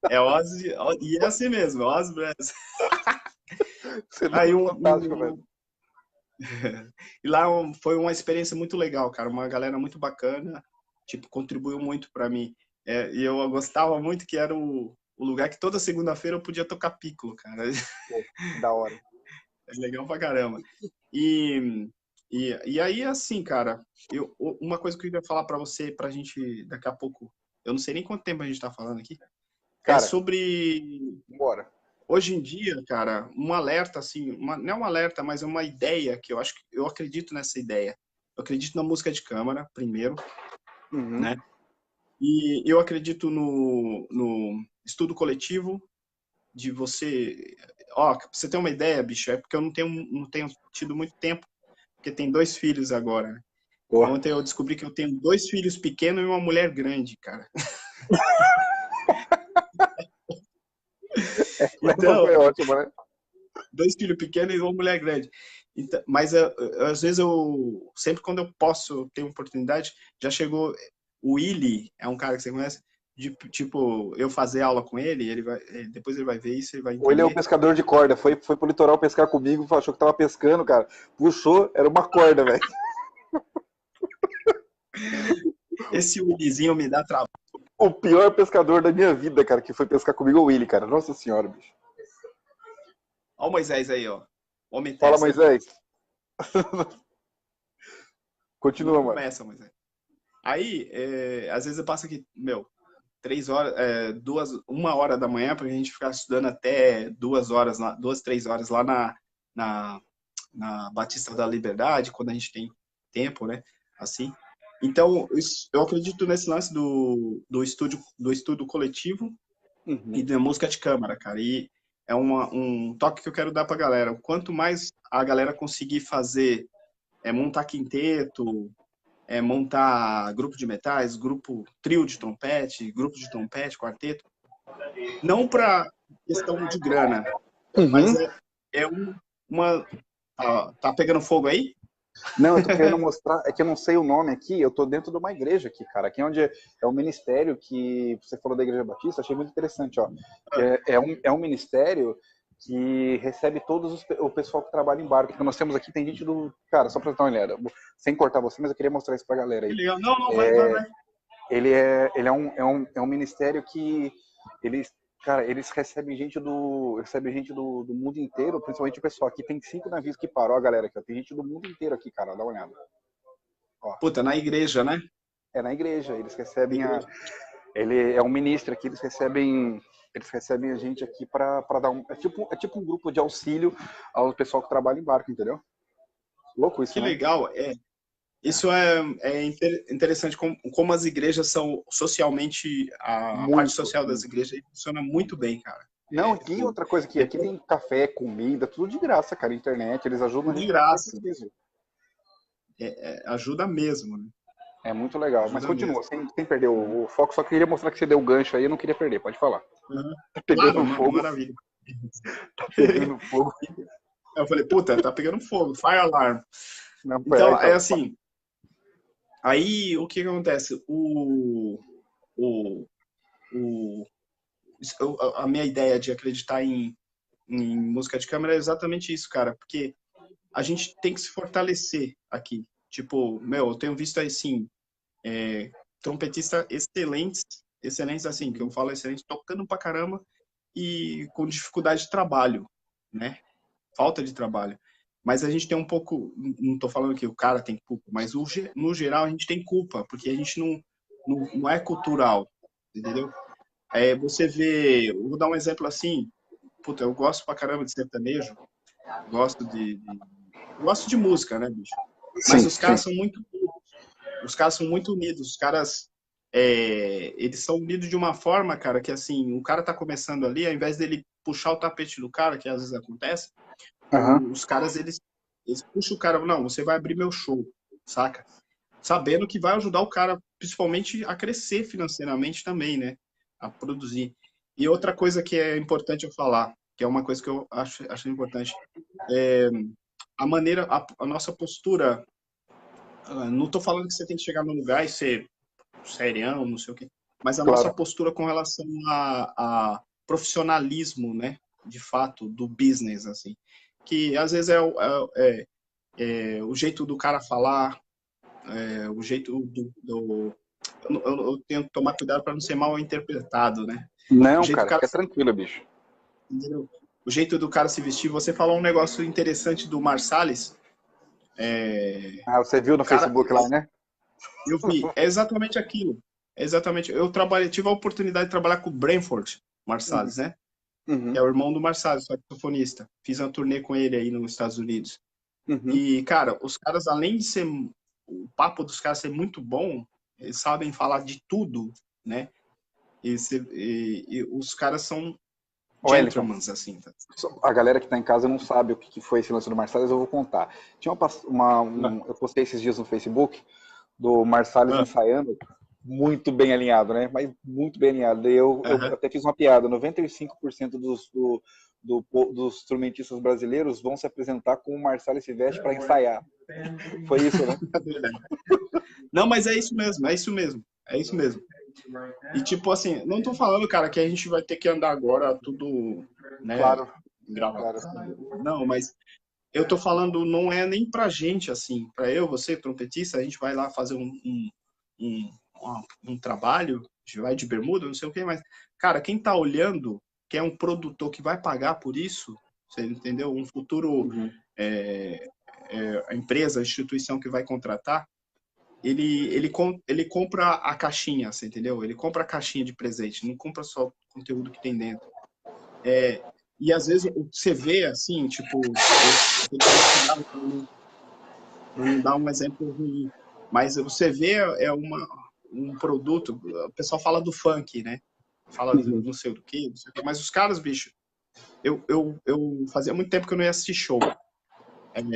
É Oz, e é assim mesmo, Oz Brass. Aí fantástico, velho. E lá foi uma experiência muito legal, cara. Uma galera muito bacana, tipo, contribuiu muito para mim. E eu gostava muito que era o lugar que toda segunda-feira eu podia tocar piccolo, cara. Da hora. É legal pra caramba. E aí, assim, cara, uma coisa que eu queria falar para você, pra gente, daqui a pouco, eu não sei nem quanto tempo a gente tá falando aqui, cara, sobre... Bora. Hoje em dia, cara, um alerta, assim, não é um alerta, mas é uma ideia que eu acredito nessa ideia. Eu acredito na música de câmara, primeiro, né? E eu acredito no estudo coletivo, de você... pra você ter uma ideia, bicho, é porque eu não tenho tido muito tempo, porque tem 2 filhos agora, né? Ontem eu descobri que eu tenho 2 filhos pequenos e uma mulher grande, cara. Então, foi ótimo, né? 2 filhos pequenos e uma mulher grande. Então, mas às vezes sempre quando eu posso ter oportunidade, já chegou o Willy, é um cara que você conhece, tipo, eu fazer aula com ele, depois ele vai ver isso, ele vai entender. Ele é um pescador de corda, foi pro litoral pescar comigo, achou que tava pescando, cara. Puxou, era uma corda, velho. Esse Willyzinho me dá trabalho. O pior pescador da minha vida, cara, que foi pescar comigo é o Willy, cara. Nossa senhora, bicho. Olha o Moisés aí, ó. Homem Fala, testa. Moisés. Continua, não mano. Começa, Moisés. Aí, às vezes eu passo aqui, 3 horas, 1 hora da manhã, pra gente ficar estudando até 2 horas, 3 horas lá na Batista da Liberdade, quando a gente tem tempo, né? Assim. Então, eu acredito nesse lance do estudo coletivo e da música de câmara, cara. E é um toque que eu quero dar pra galera. Quanto mais a galera conseguir fazer, montar quinteto, montar grupo de metais, trio de trompete, quarteto. Não para questão de grana, mas Uhum. é uma... Tá pegando fogo aí? Não, eu tô querendo mostrar, é que eu não sei o nome aqui, eu tô dentro de uma igreja aqui, cara. Aqui é onde é um ministério que você falou da Igreja Batista, achei muito interessante, ó. É um ministério que recebe o pessoal que trabalha em barco. Que nós temos aqui, tem gente do. Cara, só pra dar uma olhada, sem cortar você, mas eu queria mostrar isso pra galera Que aí. legal. Não, vai. Ele é um ministério que eles, cara, eles recebem gente do mundo inteiro, principalmente o pessoal. Aqui tem 5 navios que parou, a galera aqui, ó. Tem gente do mundo inteiro aqui, cara, dá uma olhada. Ó, Puta, na igreja, né? é na igreja, eles Na recebem igreja. ele é um ministro aqui, eles recebem a gente aqui para dar é tipo um grupo de auxílio ao pessoal que trabalha em barco, entendeu? Louco isso, Que né? legal. Isso é interessante como as igrejas são socialmente, a parte Muito, social das muito. igrejas aí funciona muito bem, cara. Não, aqui Tipo, outra coisa aqui tem café, comida, tudo de graça, cara, internet, eles ajudam a de gente no que for graça, preciso. ajuda mesmo, né? É muito legal, mas Ajuda continua, mesmo. sem perder o foco, só queria mostrar que você deu o gancho aí, eu não queria perder, pode falar. Uhum. Tá Claro, pegando fogo, maravilha. tá pegando fogo. Eu falei, puta, tá pegando fogo, fire alarm. Não, Então, é então, assim, aí o que acontece? O, o, a minha ideia de acreditar em música de câmera é exatamente isso, cara, porque a gente tem que se fortalecer aqui. Tipo, eu tenho visto aí, sim, trompetistas excelentes assim, que eu falo excelentes, tocando pra caramba e com dificuldade de trabalho, né? Falta de trabalho. Mas a gente tem um pouco, não tô falando que o cara tem culpa, mas no geral a gente tem culpa, porque a gente não é cultural, entendeu? Você vê, eu vou dar um exemplo assim, puta, eu gosto pra caramba de sertanejo, gosto gosto de música, né, bicho? Mas sim, os sim. caras são muito os caras são muito unidos. Os caras, eles são unidos de uma forma, cara, que assim, o cara tá começando ali, ao invés dele puxar o tapete do cara, que às vezes acontece, Aham. os caras, eles puxam o cara, não, você vai abrir meu show, saca? Sabendo que vai ajudar o cara, principalmente, a crescer financeiramente também, né? A produzir. E outra coisa que é importante eu falar, que é uma coisa que eu acho importante, é a nossa postura. Não estou falando que você tem que chegar no lugar e ser serião, não sei o quê, mas a nossa Claro. postura com relação a profissionalismo, né? De fato, do business, assim. Que às vezes o jeito do cara falar, o jeito eu tenho que tomar cuidado para não ser mal interpretado, né? O Não, jeito do cara, cara, fica tranquilo, bicho. entendeu? O jeito do cara se vestir. Você falou um negócio interessante do Marsalis. Ah, você viu no Cara, Facebook lá, né? eu vi, é exatamente aquilo. É exatamente. Tive a oportunidade de trabalhar com o Branford Uhum. Marsalis, né? Que Uhum. é o irmão do Marsalis, saxofonista. Fiz uma turnê com ele aí nos Estados Unidos. Uhum. E, cara, os caras, além de ser o papo dos caras ser muito bom, eles sabem falar de tudo, né? E os caras são Ô, Wellington, gentlemen, assim. Tá? a galera que tá em casa não sabe o que foi esse lance do Marsalis, eu vou contar. Tinha eu postei esses dias no Facebook do Marsalis Ah, ensaiando, muito bem alinhado, né? Mas muito bem alinhado. Daí eu aham. até fiz uma piada, 95% dos instrumentistas brasileiros vão se apresentar com o Marsalis se veste para ensaiar. Foi isso, né? Não, mas é isso mesmo, é isso mesmo. É isso mesmo. E tipo assim, não tô falando, cara, que a gente vai ter que andar agora tudo, né, Claro, gravado. claro. Não, mas eu tô falando, não é nem pra gente, assim, pra eu, você, trompetista, a gente vai lá fazer um, um trabalho, a gente vai de bermuda, não sei o quê, mas, cara, quem tá olhando, que é um produtor que vai pagar por isso, você entendeu? Um futuro, Uhum. é, a empresa, a instituição que vai contratar, ele compra a caixinha, você entendeu? Ele compra a caixinha de presente, não compra só o conteúdo que tem dentro. E às vezes você vê assim, tipo, eu tenho que tomar cuidado para não dar um exemplo ruim, mas você vê um produto, o pessoal fala do funk, né? Fala do Uhum. não sei do que, não sei o que, mas os caras, bicho, eu fazia muito tempo que eu não ia assistir show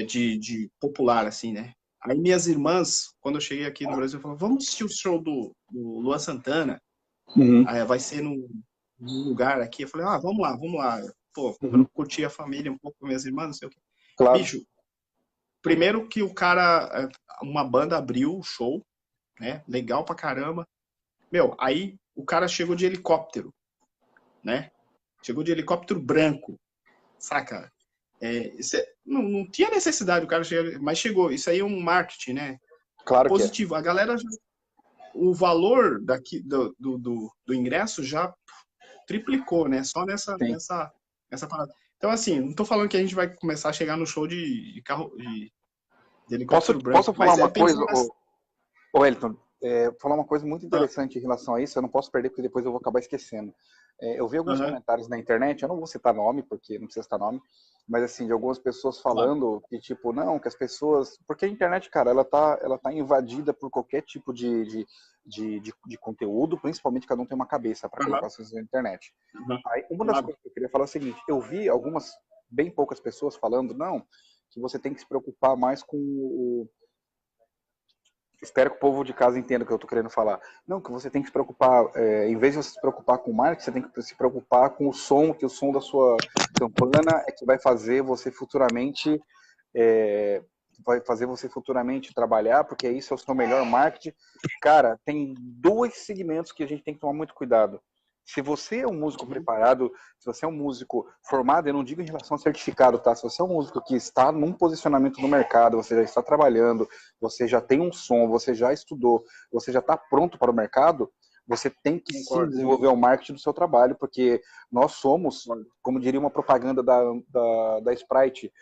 de popular, assim, né? Aí minhas irmãs, quando eu cheguei aqui no Brasil, falaram, vamos assistir o show do Luan Santana. Uhum. Aí vai ser num lugar aqui. Eu falei, vamos lá, vamos lá. Pô, pra Uhum. eu curtir a família um pouco com minhas irmãs, não sei o quê. Claro. Bicho, primeiro que o cara, uma banda abriu o show, né? Legal pra caramba. Meu, aí o cara chegou de helicóptero, né? Chegou de helicóptero branco, saca? Não tinha necessidade o cara chegar, mas chegou. Isso aí é um marketing, né? Claro que é. Positivo. A galera, o valor do ingresso já triplicou, né? Só Sim. nessa parada. Então, assim, não tô falando que a gente vai começar a chegar no show de carro de helicóptero branco, Posso falar mas uma coisa, pensando nessa. ô Elton? Falar uma coisa muito Ah, interessante em relação a isso, eu não posso perder porque depois eu vou acabar esquecendo. Eu vi alguns aham, comentários na internet, eu não vou citar nome, porque não precisa citar nome, mas assim, de algumas pessoas claro. falando que, tipo, não, que as pessoas. Porque a internet, cara, ela tá invadida por qualquer tipo de conteúdo, principalmente cada um tem uma cabeça para Aham, colocar as coisas na internet. aham, Aí, uma das claro. coisas que eu queria falar é o seguinte: eu vi algumas, bem poucas pessoas falando, não, que você tem que se preocupar mais com o. Espero que o povo de casa entenda o que eu estou querendo falar. Não, que você tem que se preocupar, em vez de você se preocupar com o marketing, você tem que se preocupar com o som, que o som da sua campana é que vai fazer você futuramente trabalhar, porque isso é o seu melhor marketing. Cara, tem dois segmentos que a gente tem que tomar muito cuidado. Se você é um músico Uhum, preparado, se você é um músico formado, eu não digo em relação ao certificado, tá? Se você é um músico que está num posicionamento no mercado, você já está trabalhando, você já tem um som, você já estudou, você já está pronto para o mercado, você tem que sim concordo. desenvolver o marketing do seu trabalho, porque nós somos, Concordo. como diria uma propaganda da Sprite,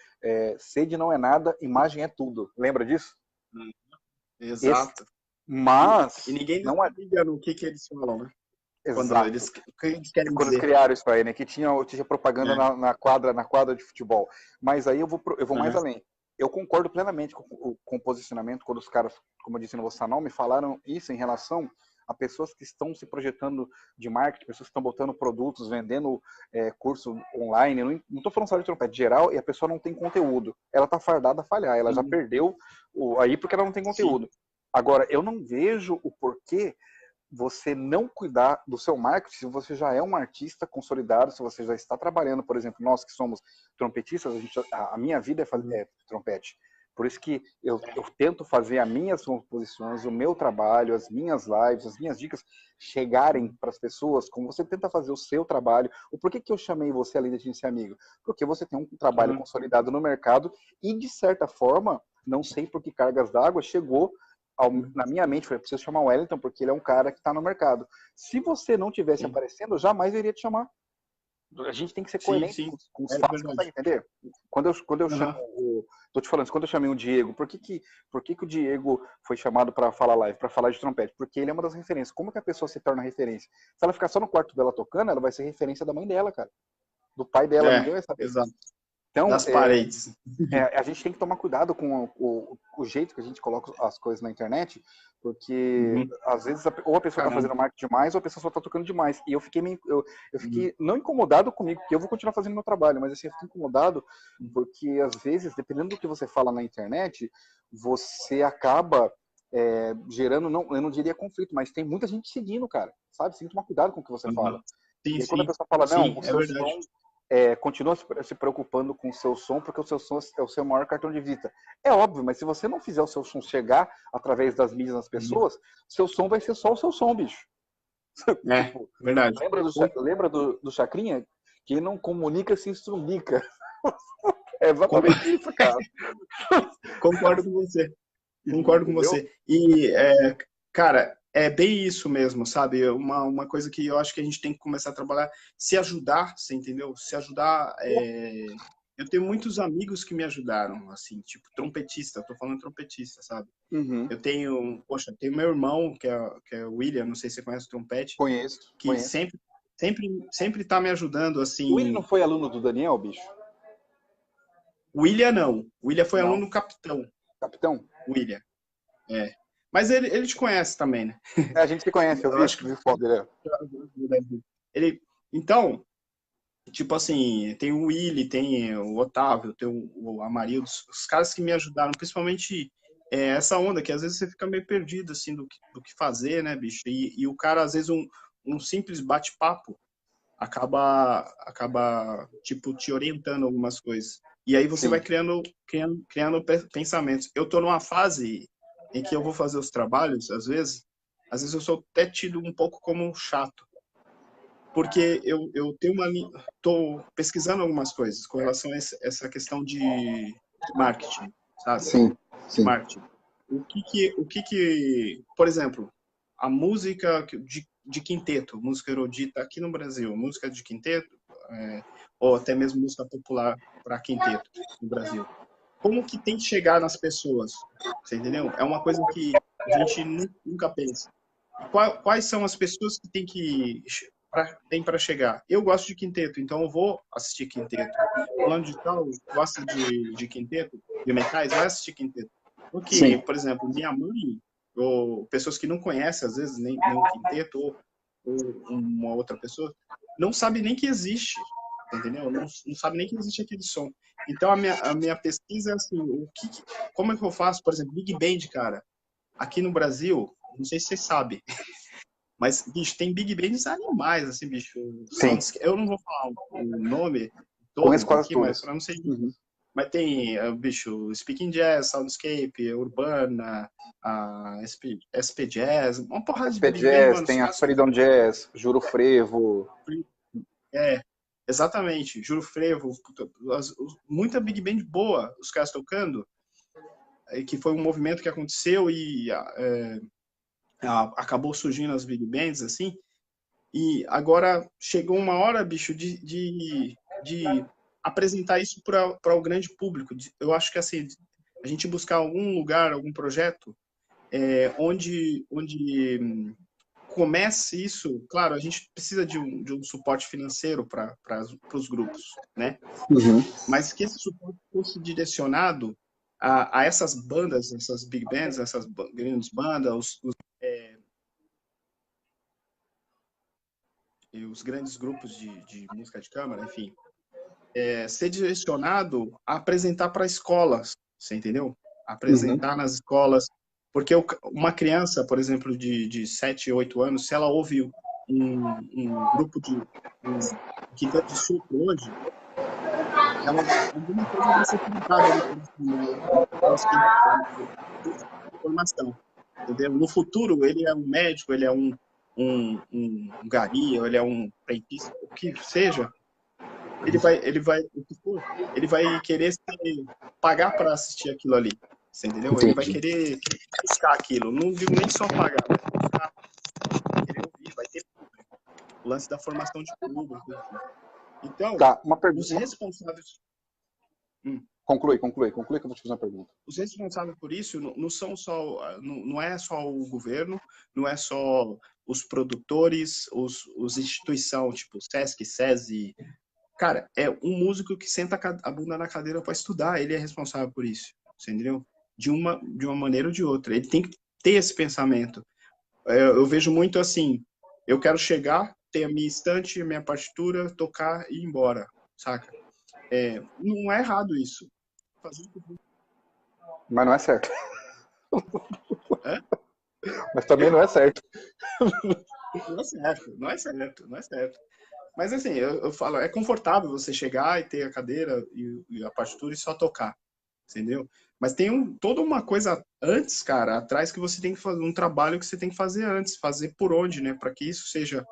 sede não é nada, imagem é tudo. Lembra disso? Hum, Esse, Exato. E mas ninguém não é liga no que eles falam, né? exato. O que eles querem Quando eles dizer. criaram isso aí, né? Que tinha propaganda É. na quadra de futebol. Mas aí eu vou mais Aham, além. Eu concordo plenamente com o posicionamento quando os caras, como eu disse no Você Não, me falaram isso em relação a pessoas que estão se projetando de marketing, pessoas que estão botando produtos, vendendo curso online. Não estou falando só de trompete geral, e a pessoa não tem conteúdo. Ela está fardada a falhar, ela já uhum, perdeu aí porque ela não tem sim. conteúdo. Agora, eu não vejo o porquê você não cuidar do seu marketing se você já é um artista consolidado, se você já está trabalhando, por exemplo, nós que somos trompetistas, a minha vida Uhum, é trompete. Por isso que eu tento fazer as minhas composições, o meu trabalho, as minhas lives, as minhas dicas chegarem uhum, para as pessoas, como você tenta fazer o seu trabalho. O porquê que eu chamei você além de ser amigo? Porque você tem um trabalho uhum, consolidado no mercado e, de certa forma, não sei por que cargas d'água, chegou uhum, na minha mente, foi preciso chamar o Wellington, porque ele é um cara que está no mercado. Se você não tivesse sim. aparecendo, eu jamais iria te chamar. A gente tem que ser Sim, coerente sim. com os É fatos, consegue verdade. entender? Quando eu chamo Aham, tô te falando, quando eu chamei o Diego, por que o Diego foi chamado para falar live, para falar de trompete? Porque ele é uma das referências. Como que a pessoa se torna referência? Se ela ficar só no quarto dela tocando, ela vai ser referência da mãe dela, cara. Do pai dela, ninguém vai saber. exato. Então, Das paredes. a gente tem que tomar cuidado com o jeito que a gente coloca as coisas na internet, porque Uhum. às vezes ou a pessoa está Caramba. fazendo marketing demais ou a pessoa só está tocando demais. E eu Uhum. fiquei não incomodado comigo, porque eu vou continuar fazendo meu trabalho, mas assim, eu fico incomodado porque às vezes, dependendo do que você fala na internet, você acaba gerando, não, eu não diria conflito, mas tem muita gente seguindo, cara, sabe? Você tem que tomar cuidado com o que você Uhum. fala. Sim, E aí, quando a sim. pessoa fala, não, Sim, o é seu verdade. som continua se preocupando com o seu som, porque o seu som é o seu maior cartão de visita. É óbvio, mas se você não fizer o seu som chegar através das mídias nas Uhum. pessoas, seu som vai ser só o seu som, bicho. É, Tipo, verdade. lembra do Chacrinha? Quem não comunica se instrumica. É exatamente Concordo, isso, cara. concordo com você. Concordo com Entendeu? você. Cara, é bem isso mesmo, sabe? Uma coisa que eu acho que a gente tem que começar a trabalhar, se ajudar, você entendeu? Se ajudar. Eu tenho muitos amigos que me ajudaram, assim, tipo, trompetista, tô falando trompetista, sabe? Uhum. Tenho meu irmão, que é o William, não sei se você conhece o trompete, Conheço, que conheço. sempre tá me ajudando, O Willi não assim. foi aluno do Daniel, bicho? O William não. O William foi Não. aluno capitão. Capitão? William, é. Mas ele te conhece também, né? A gente se conhece, eu Eu vi, acho que vi foto dele. ele. Então, tipo assim, tem o Willi, tem o Otávio, tem o Amarildo, os caras que me ajudaram, principalmente é essa onda que às vezes você fica meio perdido, assim, do que fazer, né, bicho? E o cara, às vezes, um simples bate-papo acaba, tipo, te orientando algumas coisas. E aí você vai Sim, criando pensamentos. Eu tô numa fase em que eu vou fazer os trabalhos, às vezes eu sou até tido um pouco como chato, porque eu tenho tô pesquisando algumas coisas com relação a essa questão de marketing, sabe? sim, De sim, marketing. Por exemplo, a música de quinteto, música erudita aqui no Brasil, música de quinteto, ou até mesmo música popular para quinteto no Brasil. Como que tem que chegar nas pessoas? Você entendeu? É uma coisa que a gente nunca pensa. E quais são as pessoas que tem para chegar? Eu gosto de quinteto, então eu vou assistir quinteto. Fulano de tal gosta de quinteto, de metais, vai assistir quinteto. Porque, sim. por exemplo, minha mãe, ou pessoas que não conhecem, às vezes, nem o quinteto, ou uma outra pessoa, não sabe nem que existe, entendeu? Não sabe nem que existe aquele som. Então, a minha pesquisa é assim, como é que eu faço, por exemplo, Big Band, cara, aqui no Brasil, não sei se você sabe, mas, bicho, tem Big Bands animais, assim, bicho, Sim. eu não vou falar o nome Conheço todos quase aqui, mas todas. para não ser. Uhum. Mas tem, bicho, Speaking Jazz, Soundscape, Urbana, SP Jazz, uma porrada de SP Big Band, Jazz, mano, os tem a caras são. Freedom Jazz, Juro Frevo. É, exatamente, Juro Frevo, puta, muita Big Band boa, os caras tocando, que foi um movimento que aconteceu e acabou surgindo as Big Bands, assim, e agora chegou uma hora, bicho, de apresentar isso para o grande público. Eu acho que, assim, a gente buscar algum lugar, algum projeto, onde comece isso. Claro, a gente precisa de um suporte financeiro para os grupos, né? Uhum. Mas que esse suporte fosse direcionado a essas bandas, essas big bands, essas grandes bandas, os grandes grupos de música de câmara, enfim, ser direcionado a apresentar para escolas, você entendeu? Uhum. Apresentar nas escolas, porque uma criança, por exemplo, de 7, 8 anos, se ela ouve um grupo um quinteto de sopro hoje, alguma coisa vai ser plantada no coração dela, informação, entendeu? No futuro, ele é um médico, ele é um gari, ou ele é um frentista, o que seja, o que for, ele vai querer pagar para assistir aquilo ali, você entendeu? Ele vai Entendi. querer buscar aquilo, não digo nem só pagar, vai buscar, vai querer ouvir, vai ter o lance da formação de público, enfim. Então, Tá, uma os pergunta. responsáveis, hum, Conclui que eu vou te fazer uma pergunta. os responsáveis por isso não são só, não é só o governo, não é só os produtores, os instituições, tipo Sesc, SESI. Cara, é um músico que senta a bunda na cadeira para estudar, ele é responsável por isso, você entendeu? De uma maneira ou de outra. Ele tem que ter esse pensamento. Eu vejo muito assim, eu quero chegar, ter a minha estante, a minha partitura, tocar e ir embora, saca? Não é errado isso. Fazer Mas não é certo. é? Mas também não é certo. Não é certo, não é certo, não é certo. Mas assim, eu falo, é confortável você chegar e ter a cadeira e a partitura e só tocar, entendeu? Mas tem toda uma coisa antes, cara, atrás que você tem que fazer, um trabalho que você tem que fazer antes, fazer por onde, né, para que isso seja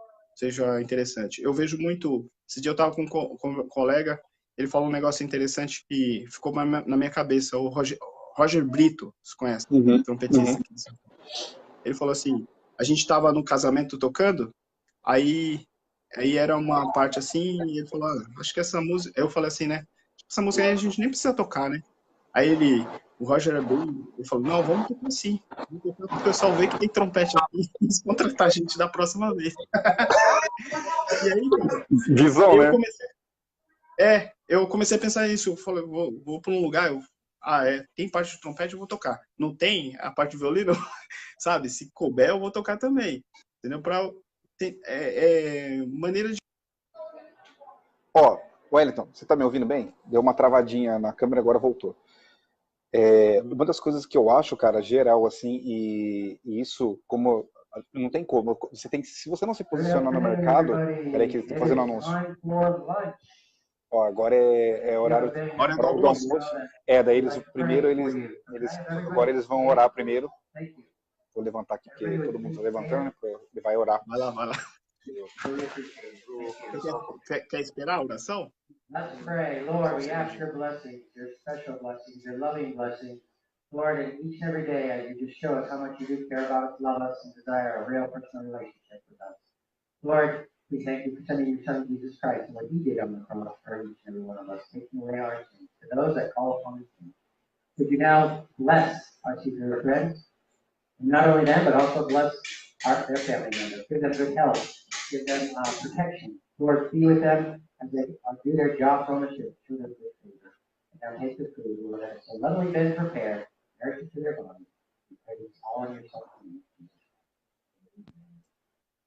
interessante. Eu vejo muito, esse dia eu tava com um colega, ele falou um negócio interessante que ficou na minha cabeça, o Roger Brito, você conhece? Uhum. Trompetista Uhum. aqui de São Paulo. Ele falou assim, a gente tava no casamento tocando, aí Aí era uma parte assim, e ele falou, acho que essa música. Eu falei assim, né? Essa música aí a gente nem precisa tocar, né? O Roger é bem. Ele falou, não, vamos tocar sim. Vamos tocar pro pessoal ver que tem trompete aqui e eles contratar a gente da próxima vez. E aí, cara, Visão, eu né? comecei. Eu comecei a pensar nisso. Eu falei, vou para um lugar, tem parte de trompete, eu vou tocar. Não tem a parte de violino, sabe? Se couber, eu vou tocar também. Entendeu? Maneira de. Ó, Wellington, você tá me ouvindo bem? Deu uma travadinha na câmera, agora voltou. Uma das coisas que eu acho, cara, geral, assim, e isso, como não tem como, se você não se Good posicionar no mercado, afternoon, peraí que everybody. eles estão It fazendo is anúncio. time for lunch. Ó, agora é If you have a horário, big Hora do horário do almoço. almoço. that Daí we'd eles, like to primeiro pray for eles, you. Okay, agora everybody? eles vão orar primeiro. Thank you. Vou levantar aqui porque Everybody todo would mundo tá please levantando, né? stand. Ele vai orar. Vai lá, vai lá. Really appreciate it. Thank Você you. quer esperar a oração? Let's pray. Lord, we ask your blessings, your special blessings, your loving blessings. Lord, in each and every day, as you just show us how much you do care about us, love us, and desire a real personal relationship with us. Lord, we thank you for sending your Son, Jesus Christ, and what he did on the cross for each and every one of us, taking away our sins. To those that call upon his name, would you now bless our Caesar friends? And not only them, but also bless their family members. Give them good health. Give them protection. Lord, be with them as they do their jobs on the ship. Show them good favor. And now take the food, Lord, that has so lovely been prepared. Nourish it to their body. We pray this all in your Son's name.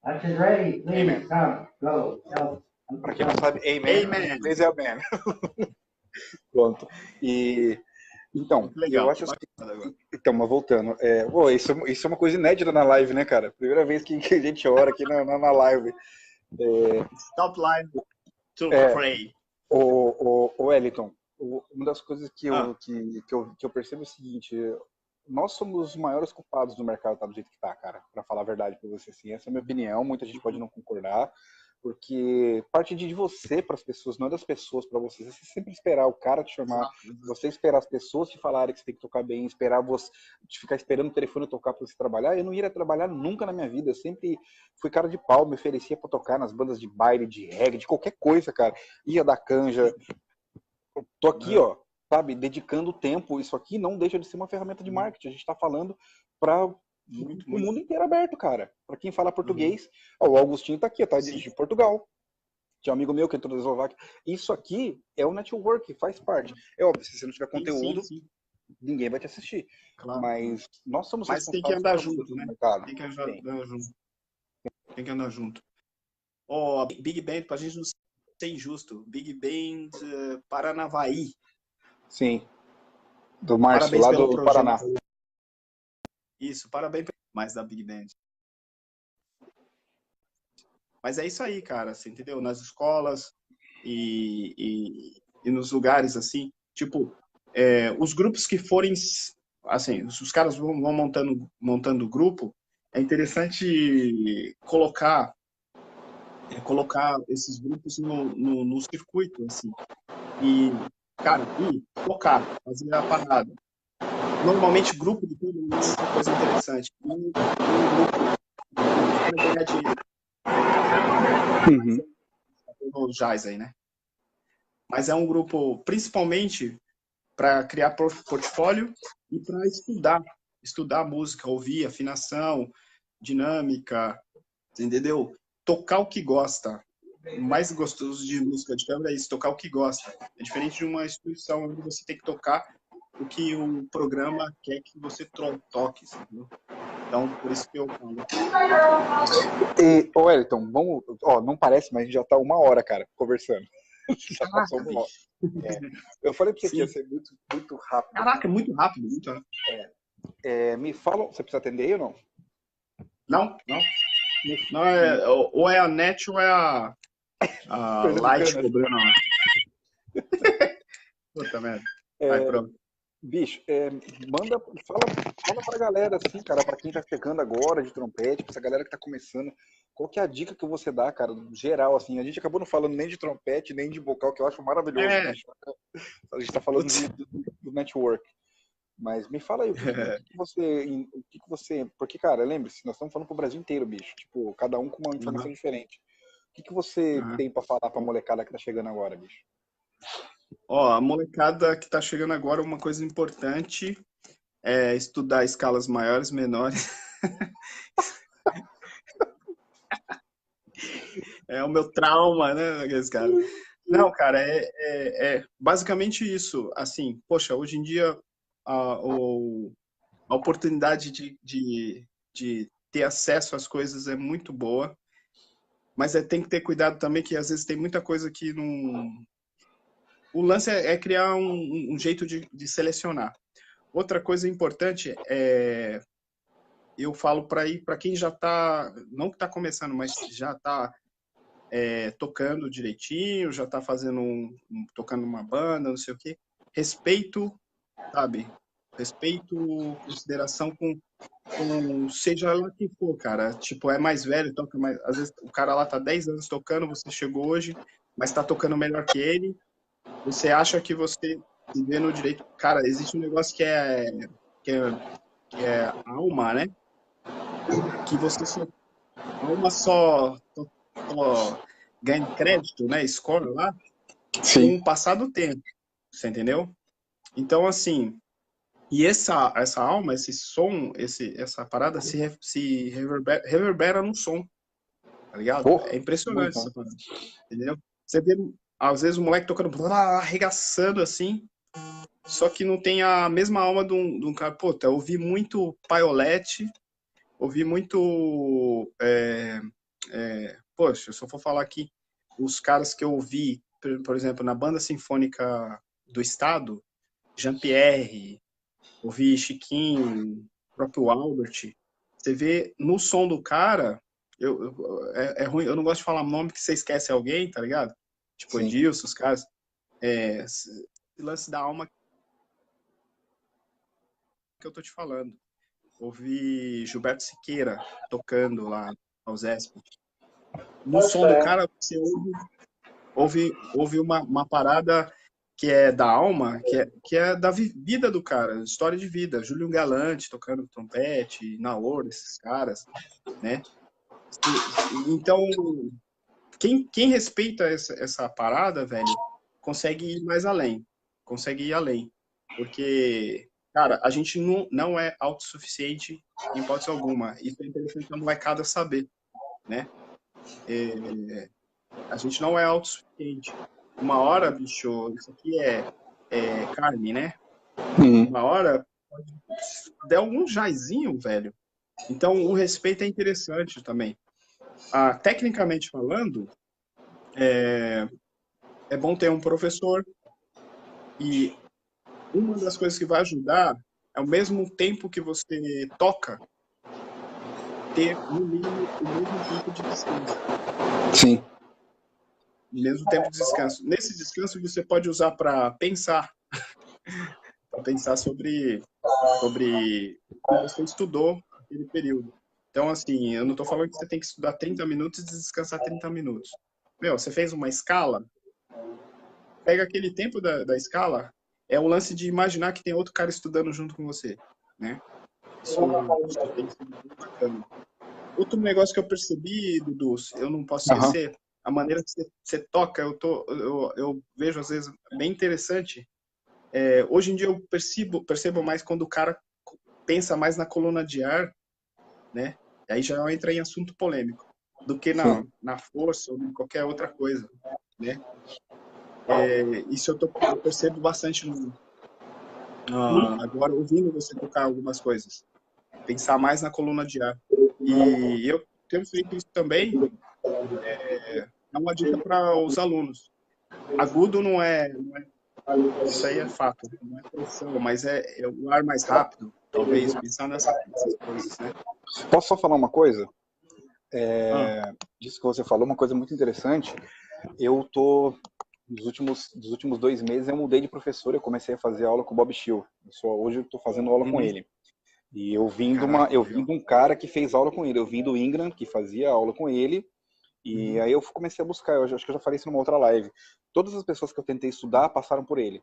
Lunch is ready. Please Amen. come, go, help. Pra quem não sabe, amen. Amen. Em inglês é amen. Pronto. E então, Muito eu legal. acho assim, Bacana agora. então, mas voltando, isso é uma coisa inédita na live, né, cara? Primeira vez que a gente ora aqui na live. Stop line to É, pray. o Wellington, uma das coisas Ah, que eu percebo é o seguinte: nós somos os maiores culpados do mercado estar do jeito que tá, cara, pra falar a verdade pra você, assim. Essa é a minha opinião, muita gente pode não concordar, porque parte de você para as pessoas, não é das pessoas para você. Você sempre esperar o cara te chamar, você esperar as pessoas te falarem que você tem que tocar bem, esperar você te ficar esperando o telefone tocar para você trabalhar. Eu não iria trabalhar nunca na minha vida. Eu sempre fui cara de pau, me oferecia para tocar nas bandas de baile, de reggae, de qualquer coisa, cara. Ia dar canja. Tô aqui, ó, sabe, dedicando tempo. Isso aqui não deixa de ser uma ferramenta de marketing. A gente está falando para o muito, muito. mundo inteiro aberto, cara. Para quem fala Uhum. português, ó, o Augustinho tá aqui, tá Sim. de Portugal. Tinha um amigo meu que entrou da Eslováquia. Isso aqui é o network, faz parte. É óbvio, se você não tiver conteúdo, Sim. ninguém vai te assistir. Claro. Mas nós somos Mas tem que responsáveis andar pela mudança junto, do né? mercado. Tem que Tem. andar junto. Tem que andar junto. Ó, Big Band, pra gente não ser injusto. Big Band Paranavaí. Sim. Do Márcio, Parabéns lá pelo do Paraná. projeto. Isso, parabéns mais da Big Band. Mas é isso aí, cara, você entendeu? Nas escolas e nos lugares assim, tipo, os grupos que forem, assim, os caras vão montando grupo, é interessante colocar esses grupos no circuito, assim, e, cara, tocar, fazer a parada. Normalmente, grupo de todo mundo é uma coisa interessante. E um grupo para ganhar dinheiro. Uhum. No jazz aí, né? Mas é um grupo principalmente para criar portfólio e para estudar música, ouvir afinação, dinâmica, entendeu? Tocar o que gosta. O mais gostoso de música de câmara é isso, tocar o que gosta. É diferente de uma instituição onde você tem que tocar o que o programa quer que você toque, entendeu? Então, por isso que eu falo. E, ô Wellington, vamos. Ó, não parece, mas a gente já tá 1 hora, cara, conversando. Já passou 1 hora. Eu falei pra você que ia ser muito, muito rápido. Caraca, muito rápido, muito rápido. Me fala, você precisa atender aí ou não? Não. Não, ou é a net ou é a Light cobrando. Puta merda. Vai, pronto. Bicho, fala pra galera, assim, cara, pra quem tá chegando agora de trompete, pra essa galera que tá começando, qual que é a dica que você dá, cara, geral, assim? A gente acabou não falando nem de trompete, nem de vocal, que eu acho maravilhoso, bicho. A gente tá falando do network. Mas me fala aí, o que você... Porque, cara, lembre-se, nós estamos falando pro Brasil inteiro, bicho. Tipo, cada um com uma informação diferente. O que você tem pra falar pra molecada que tá chegando agora, bicho? Ó, a molecada que tá chegando agora, uma coisa importante é estudar escalas maiores, menores. É o meu trauma, né, aqueles caras. Não, cara, é basicamente isso. Assim, poxa, hoje em dia a oportunidade de ter acesso às coisas é muito boa, mas tem que ter cuidado também que às vezes tem muita coisa que não... O lance é criar um jeito de selecionar. outra coisa importante eu falo para quem já está, não que está começando, mas já está tocando direitinho, já está fazendo tocando uma banda, não sei o quê. Respeito, sabe? Respeito, consideração com seja lá quem for, cara. Tipo, é mais velho, toca mais. Às vezes o cara lá tá 10 anos tocando, você chegou hoje, mas tá tocando melhor que ele. Você acha que você se vê no direito. Cara, existe um negócio que é, que é alma, né? Que você só. A alma só ganha crédito, né? Score lá, com Sim. o passar do tempo. Você entendeu? Então, assim. E essa alma, esse som, essa parada se reverbera no som, tá ligado? Pô, É impressionante muito. essa parada, entendeu? Você vê, às vezes, o moleque tocando, arregaçando assim, só que não tem a mesma alma de um cara. Pô, eu ouvi muito Paiolete, ouvi muito. Poxa, se eu for falar aqui, os caras que eu ouvi, por exemplo, na Banda Sinfônica do Estado, Jean-Pierre, ouvi Chiquinho, próprio Albert. Você vê no som do cara, é ruim, eu não gosto de falar nome que você esquece alguém, tá ligado? Tipo, Sim. Edilson, os caras. Esse lance da alma que eu tô te falando. Ouvi Gilberto Siqueira tocando lá ao Zesp. No som do cara, você ouve uma parada que é da alma, que é da vida do cara, história de vida. Júlio Galante tocando trompete, Naor, esses caras, né? Então, quem respeita essa parada, velho, consegue ir mais além. Consegue ir além. Porque, cara, a gente não é autossuficiente em hipótese alguma. Isso é interessante a molecada saber, né? A gente não é autossuficiente. Uma hora, bicho, isso aqui é carne, né? Uhum. Uma hora, der algum jazinho, velho. Então, o respeito é interessante também. Tecnicamente falando, é bom ter um professor e uma das coisas que vai ajudar é ao mesmo tempo que você toca, ter no mínimo o mesmo tempo de descanso. Sim. O mesmo tempo de descanso. Nesse descanso você pode usar para pensar sobre o que você estudou naquele período. Então, assim, eu não estou falando que você tem que estudar 30 minutos e descansar 30 minutos. Meu, você fez uma escala, pega aquele tempo da escala, é o lance de imaginar que tem outro cara estudando junto com você, né? Isso tem sido muito bacana. Outro negócio que eu percebi, Dudu, eu não posso esquecer, a maneira que você toca, eu vejo às vezes bem interessante. Hoje em dia eu percebo mais quando o cara pensa mais na coluna de ar, né? Aí já entra em assunto polêmico, do que na força ou em qualquer outra coisa, né? Isso eu percebo bastante agora ouvindo você tocar algumas coisas. Pensar mais na coluna de ar. E eu tenho feito isso também, é uma dica para os alunos. Agudo não é, isso aí é fato, não é pressão, mas é o ar mais rápido, talvez, pensar nessas coisas, né? Posso só falar uma coisa? Disso que você falou, uma coisa muito interessante. Eu tô dos últimos 2 meses eu mudei de professor, eu comecei a fazer aula com o Bob Schill. Hoje eu tô fazendo aula com ele. E eu vim de um cara que fez aula com ele. Eu vim do Ingram, que fazia aula com ele. E aí eu comecei a buscar, eu acho que eu já falei isso numa outra live. Todas as pessoas que eu tentei estudar passaram por ele.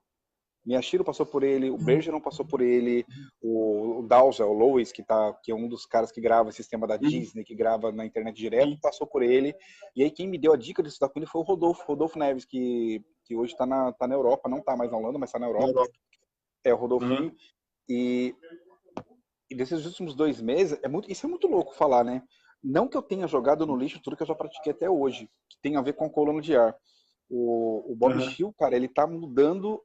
Miyashiro passou por ele, o Bergeron passou por ele, o Dowsell, o Lois, que é um dos caras que grava o sistema da Disney, que grava na internet direto, passou por ele. E aí quem me deu a dica de estudar com ele foi o Rodolfo Neves, que hoje tá na Europa, não tá mais na Holanda, mas tá na Europa. É o Rodolfinho. E desses últimos 2 meses, isso é muito louco falar, né? Não que eu tenha jogado no lixo tudo que eu já pratiquei até hoje, que tem a ver com a coluna de ar. O Bob Schill, cara, ele tá mudando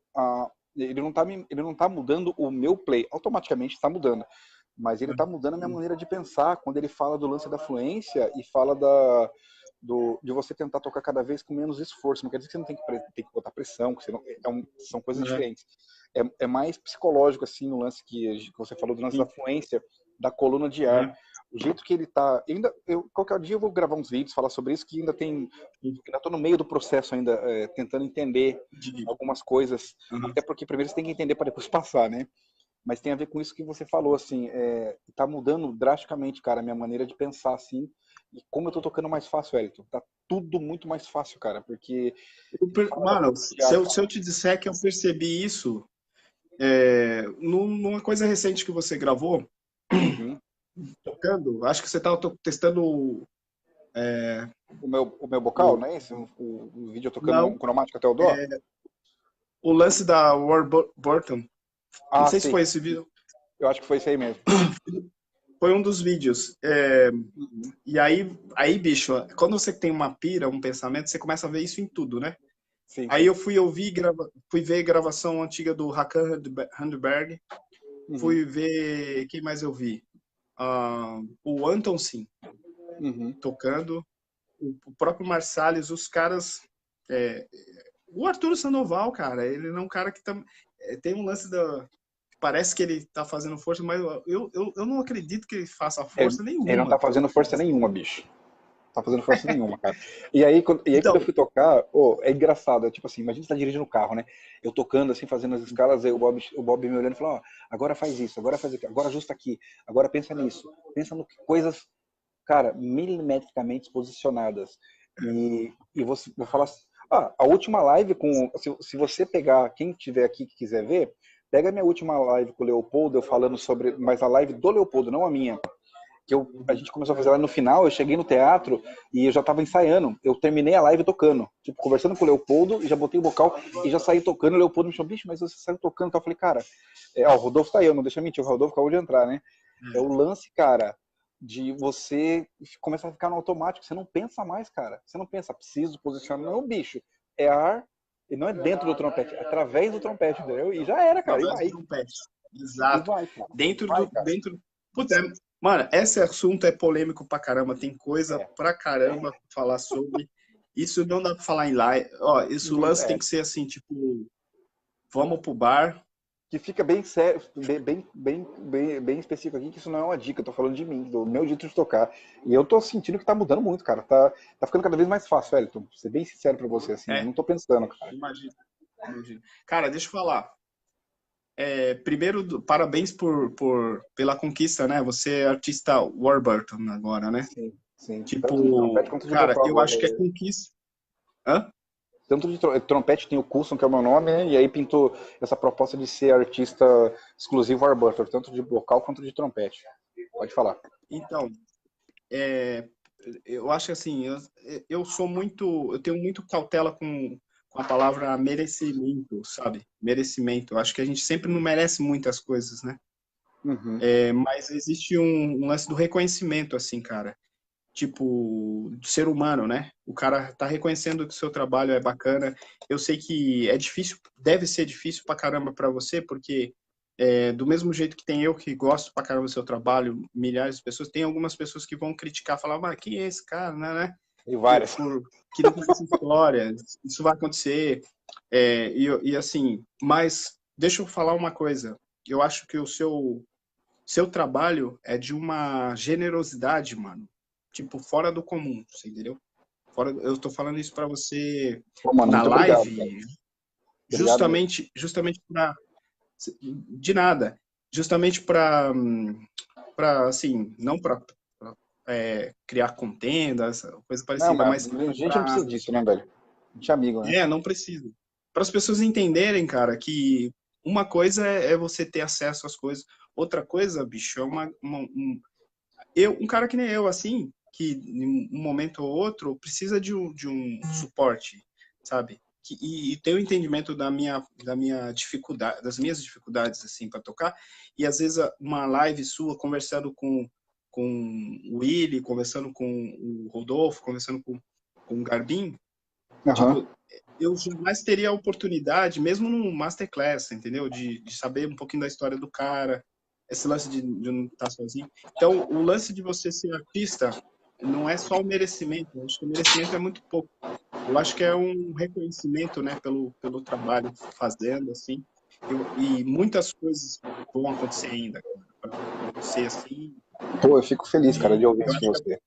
ele não tá mudando o meu play, automaticamente está mudando, mas ele tá mudando a minha maneira de pensar quando ele fala do lance da fluência e fala de você tentar tocar cada vez com menos esforço. Não quer dizer que você não tem que botar pressão, que você não, são coisas diferentes. é mais psicológico, assim, no lance que você falou, do lance da fluência da coluna de ar. O jeito que ele tá... qualquer dia eu vou gravar uns vídeos, falar sobre isso, que ainda tô no meio do processo ainda, tentando entender algumas coisas. Até porque primeiro você tem que entender para depois passar, né? Mas tem a ver com isso que você falou, assim, tá mudando drasticamente, cara, a minha maneira de pensar, assim, e como eu tô tocando mais fácil, Elton. Tá tudo muito mais fácil, cara, porque... Mano, se eu te disser que eu percebi isso numa coisa recente que você gravou, tocando, acho que você estava testando... O meu bocal, não é esse? O vídeo eu tocando um cromático até o dó? O lance da Warburton. Não sei se foi esse vídeo. Eu acho que foi esse aí mesmo. Foi um dos vídeos. E aí, bicho, quando você tem uma pira, um pensamento, você começa a ver isso em tudo, né? Sim. Aí eu fui ver gravação antiga do Hakan Handberg. Fui ver... Quem mais eu vi? O Anton Sim. Tocando. O próprio Marsalis, os caras... O Arturo Sandoval, cara, ele não é um cara que tem um lance da... Parece que ele tá fazendo força, mas eu não acredito que ele faça força nenhuma. Ele não tá fazendo força nenhuma, bicho. Tá fazendo força nenhuma, cara. E aí quando eu fui tocar, é engraçado, tipo assim, imagina você tá dirigindo o carro, né? Eu tocando assim, fazendo as escalas, aí o Bob me olhando e falou, agora faz isso, agora faz aquilo, agora ajusta aqui, agora pensa nisso. Pensa no que coisas, cara, milimetricamente posicionadas. E você vou falar assim, a última live se você pegar, quem tiver aqui que quiser ver, pega a minha última live com o Leopoldo, eu falando sobre, mas a live do Leopoldo, não a minha. Que a gente começou a fazer lá no final, eu cheguei no teatro e eu já tava ensaiando. Eu terminei a live tocando, tipo, conversando com o Leopoldo, e já botei o vocal e já saí tocando. O Leopoldo me chamou, bicho, mas você saiu tocando. Então eu falei, cara, o Rodolfo tá aí, não deixa mentir, o Rodolfo acabou de entrar, né? É o lance, cara, de você começar a ficar no automático. Você não pensa mais, cara. Você não pensa, preciso posicionar. Não, bicho, é ar, e não é dentro do trompete, é através do trompete, entendeu? E já era, cara. Através do trompete. Exato. Vai, cara. Dentro. Putz, mano, esse assunto é polêmico pra caramba. Tem coisa pra caramba pra falar sobre. Isso não dá pra falar em live. Isso lance tem que ser assim, tipo, vamos pro bar. Que fica bem sério, bem específico aqui, que isso não é uma dica, eu tô falando de mim, do meu jeito de tocar. E eu tô sentindo que tá mudando muito, cara. Tá ficando cada vez mais fácil, Elton. Vou ser bem sincero pra você, assim, eu não tô pensando, cara. Imagina. Cara, deixa eu falar. Primeiro, parabéns pela conquista, né? Você é artista Warburton agora, né? Sim. Tipo, cara, eu acho que é conquista. Hã? Tanto de trompete tem o Coulson, que é o meu nome, né? E aí pintou essa proposta de ser artista exclusivo Warburton, tanto de vocal quanto de trompete. Pode falar. Então, eu acho que assim, eu tenho muito cautela com a palavra merecimento, sabe? Merecimento. Eu acho que a gente sempre não merece muitas coisas, né? Mas existe um lance do reconhecimento, assim, cara. Tipo, do ser humano, né? O cara tá reconhecendo que o seu trabalho é bacana. Eu sei que é difícil, deve ser difícil pra caramba pra você, porque do mesmo jeito que tem eu que gosto pra caramba do seu trabalho, milhares de pessoas, tem algumas pessoas que vão criticar, falar, mas quem é esse cara, né? E várias. Que não conhece história, isso vai acontecer. E assim, mas deixa eu falar uma coisa. Eu acho que o seu trabalho é de uma generosidade, mano. Tipo, fora do comum, você entendeu? Eu tô falando isso pra você na live, justamente pra... De nada. Justamente pra assim, não pra criar contenda, essa coisa parecida, não, mas a gente não precisa disso, né, velho? A gente é amigo, né? Não precisa. Para as pessoas entenderem, cara, que uma coisa é você ter acesso às coisas, outra coisa, bicho, é um cara que nem eu, assim, que em um momento ou outro precisa de um suporte, sabe? E ter o entendimento da minha dificuldade, das minhas dificuldades, assim, para tocar, e às vezes uma live sua conversando com o Willy, conversando com o Rodolfo, conversando com o Garbin, tipo, eu jamais teria a oportunidade, mesmo num masterclass, entendeu? De saber um pouquinho da história do cara, esse lance de não estar sozinho. Então, o lance de você ser artista não é só o merecimento. Eu acho que o merecimento é muito pouco. Eu acho que é um reconhecimento, né, pelo trabalho fazendo, assim. E muitas coisas vão acontecer ainda, cara, pra você, assim. Pô, eu fico feliz, cara, de E ouvir eu isso de acho que você.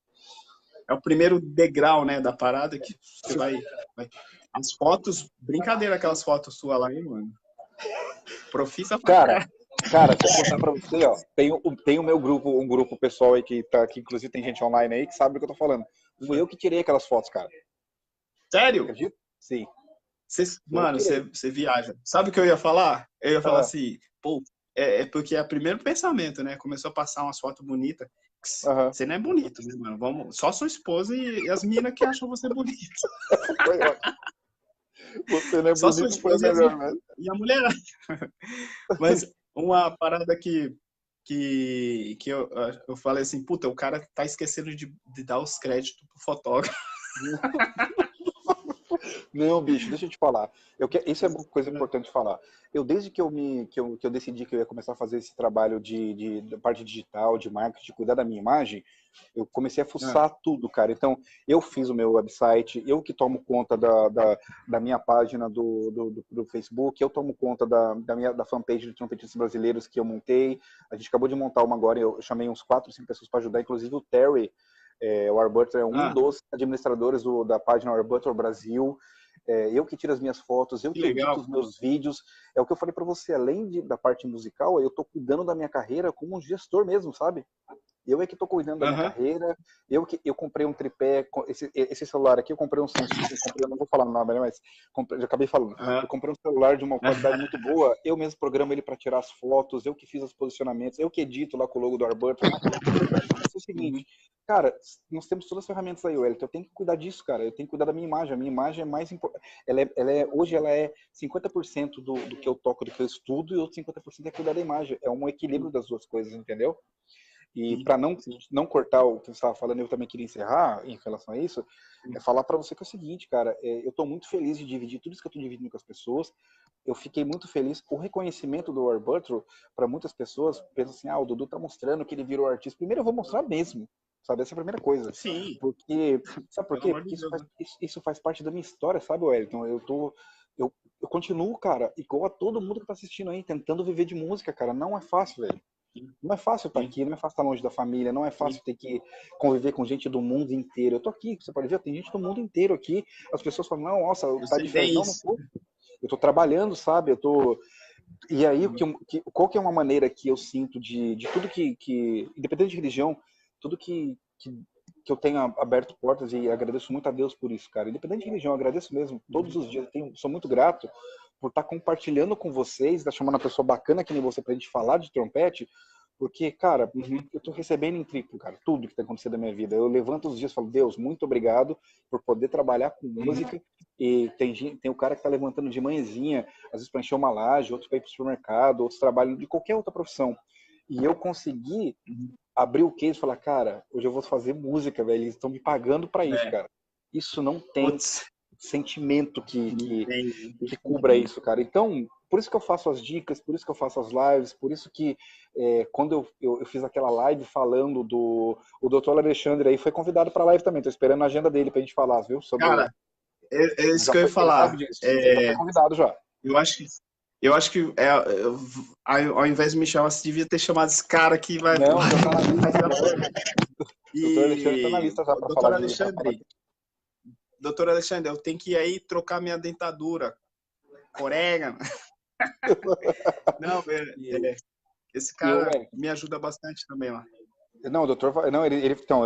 é o primeiro degrau, né, da parada que você vai... As fotos, brincadeira aquelas fotos suas lá, hein, mano? Profissa pra Cara, caralho. cara, se eu contar pra você, ó, tem o meu grupo, um grupo pessoal aí que tá aqui, inclusive tem gente online aí que sabe do que eu tô falando. Fui eu que tirei aquelas fotos, cara. Sério? Acredita? Sim. Eu que Mano, tirei. você viaja. Sabe o que eu ia falar? Eu ia falar Ah, assim, pô, porque é o primeiro pensamento, né? Começou a passar umas fotos bonitas. aham. Você não é bonito, né, mano? Vamos, só sua esposa e as meninas que acham você bonito. Essa foi ótima. Você não é Só sua bonito, foi a esposa melhor, né? e a mulher. Mas uma parada que eu falei assim, puta, o cara tá esquecendo de dar os créditos pro fotógrafo. Não, bicho, deixa eu te falar. Isso é uma coisa importante de falar. Desde que eu decidi que eu ia começar a fazer esse trabalho da parte digital, de marketing, de cuidar da minha imagem, eu comecei a Ah, fuçar tudo, cara. Então, eu fiz o meu website, eu que tomo conta da minha página do Facebook, eu tomo conta da fanpage de trompetistas brasileiros que eu montei. A gente acabou de montar uma agora, eu chamei uns 4, 5 pessoas para ajudar, inclusive o Terry, o Arbutor é um ah, dos administradores da página Arbutor Brasil. Eu que tiro as minhas fotos, eu que que edito legal. os meus vídeos. É o que eu falei para você, além da parte musical, eu tô cuidando da minha carreira como um gestor mesmo, sabe? Eu é que estou cuidando da minha Aham, carreira. Eu comprei um tripé, esse celular aqui, eu comprei um Samsung, eu não vou falar o nome, né, mas já acabei falando. aham. Eu comprei um celular de uma qualidade muito boa, eu mesmo programo ele para tirar as fotos, eu que fiz os posicionamentos, eu que edito lá com o logo do Arbutor. Eu falei para você o Uhum. seguinte, cara, nós temos todas as ferramentas aí, Wellington, eu tenho que cuidar disso, cara, eu tenho que cuidar da minha imagem, a minha imagem é mais importante, hoje ela é 50% do que eu toco, do que eu estudo, e outro 50% é cuidar da imagem, é um equilíbrio das duas coisas, entendeu? E Sim, para não, sim. não cortar o que você estava falando, eu também queria encerrar em relação a isso, falar para você que é o seguinte, cara, eu estou muito feliz de dividir tudo isso que eu estou dividindo com as pessoas. Eu fiquei muito feliz. O reconhecimento do Arbutro, para muitas pessoas, pensam assim, o Dudu tá mostrando que ele virou artista. Primeiro eu vou mostrar mesmo, sabe? Essa é a primeira coisa. Sim, Porque, sabe por pelo quê? amor Porque de Deus, né? isso faz parte da minha história, sabe, Wellington? Eu continuo, cara, igual a todo mundo que tá assistindo aí, tentando viver de música, cara. Não é fácil, velho. Sim, Não é fácil estar sim, aqui, não é fácil estar longe da família, não é sim. fácil ter que conviver com gente do mundo inteiro. Eu tô aqui, você pode ver, tem gente do mundo inteiro aqui. As pessoas falam, não, nossa, Eu tá sei de férias. bem Não, não isso. tô. Eu tô trabalhando, sabe? Eu tô. E aí, qual que é uma maneira que eu sinto de tudo independente de religião, tudo que eu tenho aberto portas e agradeço muito a Deus por isso, cara. Independente de religião, eu agradeço mesmo. Todos Uhum. os dias, sou muito grato por estar compartilhando com vocês, estar chamando uma pessoa bacana que nem você pra gente falar de trompete, porque, cara, Uhum. eu tô recebendo em triplo, cara, tudo que tá acontecendo na minha vida. Eu levanto os dias e falo, Deus, muito obrigado por poder trabalhar com Uhum. música. E tem o cara que tá levantando de manhãzinha, às vezes para encher uma laje, outros para ir pro supermercado, outros trabalham de qualquer outra profissão. E eu consegui Uhum. abrir o case e falar, cara, hoje eu vou fazer música, velho, eles estão me pagando para isso, É. cara. Isso não tem Putz, sentimento não tem, não tem que cubra sentimento. isso, cara. Então, por isso que eu faço as dicas, por isso que eu faço as lives, por isso que quando eu fiz aquela live falando o Dr. Alexandre aí foi convidado para a live também, tô esperando a agenda dele pra gente falar, viu, sobre Cara, é isso que eu ia ele sabe falar. disso, ele já foi convidado já. Eu acho que, ao invés de me chamar, você devia ter chamado esse cara que vai, Não, já tá na vai lista, virar. o Dr. Alexandre tá na E, lista já para doutor falar de pra falar Alexandre, doutor Alexandre, eu tenho que ir aí trocar minha dentadura. Corega. Não, e, esse e o cara me ajuda bastante também lá. Não, o doutor. Não, então,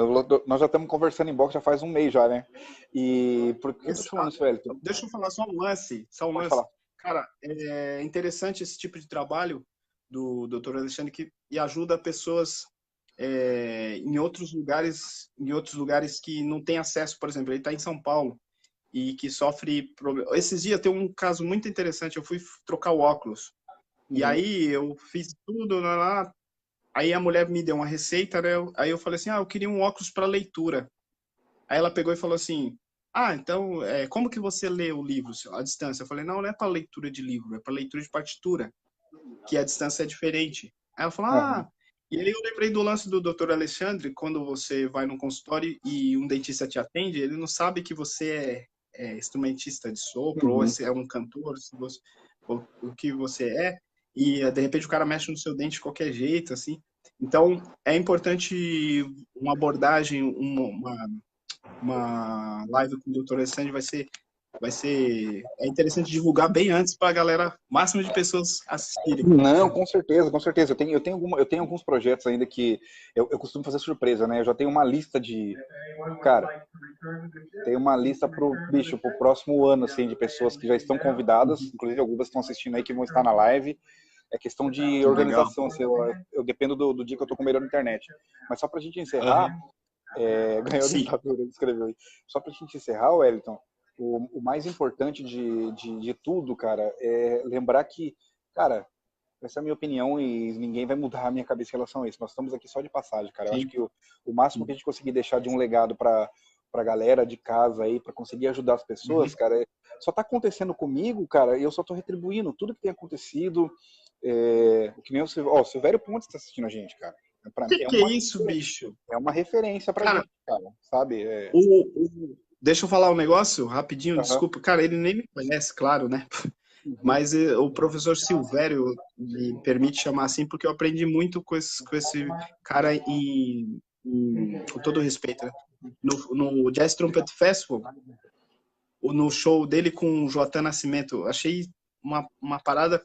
nós já estamos conversando em box já faz um mês já, né? E por que eu tô te falando isso, Wellington? Deixa eu falar só um lance, só um Pode lance. falar. Cara, é interessante esse tipo de trabalho do Dr. Alexandre e ajuda pessoas em outros lugares que não têm acesso, por exemplo, ele está em São Paulo e que sofre problema. Esses dias tem um caso muito interessante, eu fui trocar o óculos. E Uhum, aí eu fiz tudo lá, aí a mulher me deu uma receita, né? Aí eu falei assim: "Ah, eu queria um óculos para leitura". Aí ela pegou e falou assim: "Ah, então, como que você lê o livro à distância?" Eu falei: "Não, não é para leitura de livro, é para leitura de partitura, que a distância é diferente." Aí ela falou: uhum, "Ah." E aí eu lembrei do lance do Dr. Alexandre, quando você vai num consultório e um dentista te atende, ele não sabe que você é instrumentista de sopro ou uhum. se é um cantor. Se você... o que você é, e de repente o cara mexe no seu dente de qualquer jeito, assim. Então, é importante uma abordagem, uma live com o Dr. Alessandro é interessante divulgar bem antes para a galera, máximo de pessoas assistirem. Não, com certeza, com certeza. Eu tenho alguns projetos ainda que eu costumo fazer surpresa, né? Eu já tenho uma lista de, cara, tem uma lista pro próximo ano, assim, de pessoas que já estão convidadas, inclusive algumas estão assistindo aí que vão estar na live. É questão de organização, assim, eu dependo do dia que eu tô com melhor internet. Mas só pra gente encerrar, ganhou a ditadura, ele escreveu aí. Só pra gente encerrar, Wellington, o mais importante de tudo, cara, é lembrar que, cara, essa é a minha opinião e ninguém vai mudar a minha cabeça em relação a isso. Nós estamos aqui só de passagem, cara. Eu acho que o máximo que a gente conseguir deixar de um legado pra galera de casa aí, pra conseguir ajudar as pessoas, cara, só tá acontecendo comigo, cara, e eu só tô retribuindo tudo que tem acontecido. Que nem o Silvério Pontes tá assistindo a gente, cara. Pra mim, Que é isso, bicho? É uma referência pra gente, cara, sabe? Deixa eu falar um negócio rapidinho, desculpa. Cara, ele nem me conhece, claro, né? Mas o professor Silvério me permite chamar assim porque eu aprendi muito com esse cara com todo respeito, né? No Jazz Trumpet Festival, no show dele com o Joatan Nascimento, achei uma parada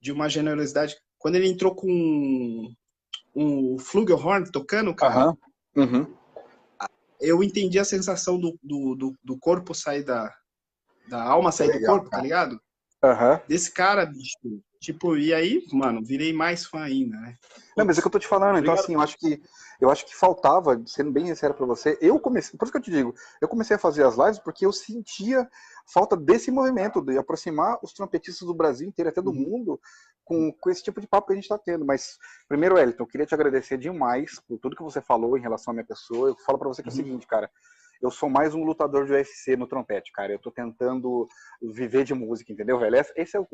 de uma generosidade. Quando ele entrou com um flugelhorn tocando, cara, eu entendi a sensação do corpo sair da alma sair do corpo, tá ligado? Desse cara, bicho. Tipo, e aí, mano, virei mais fã ainda, né? Não, mas é que eu tô te falando, então assim, eu acho que faltava, sendo bem sincero pra você, por isso que eu te digo, eu comecei a fazer as lives porque eu sentia falta desse movimento, de aproximar os trompetistas do Brasil inteiro, até do mundo, com esse tipo de papo que a gente tá tendo. Mas, primeiro, Wellington, eu queria te agradecer demais por tudo que você falou em relação à minha pessoa. Eu falo pra você que é o seguinte, cara, eu sou mais um lutador de UFC no trompete, cara. Eu tô tentando viver de música, entendeu, velho? Essa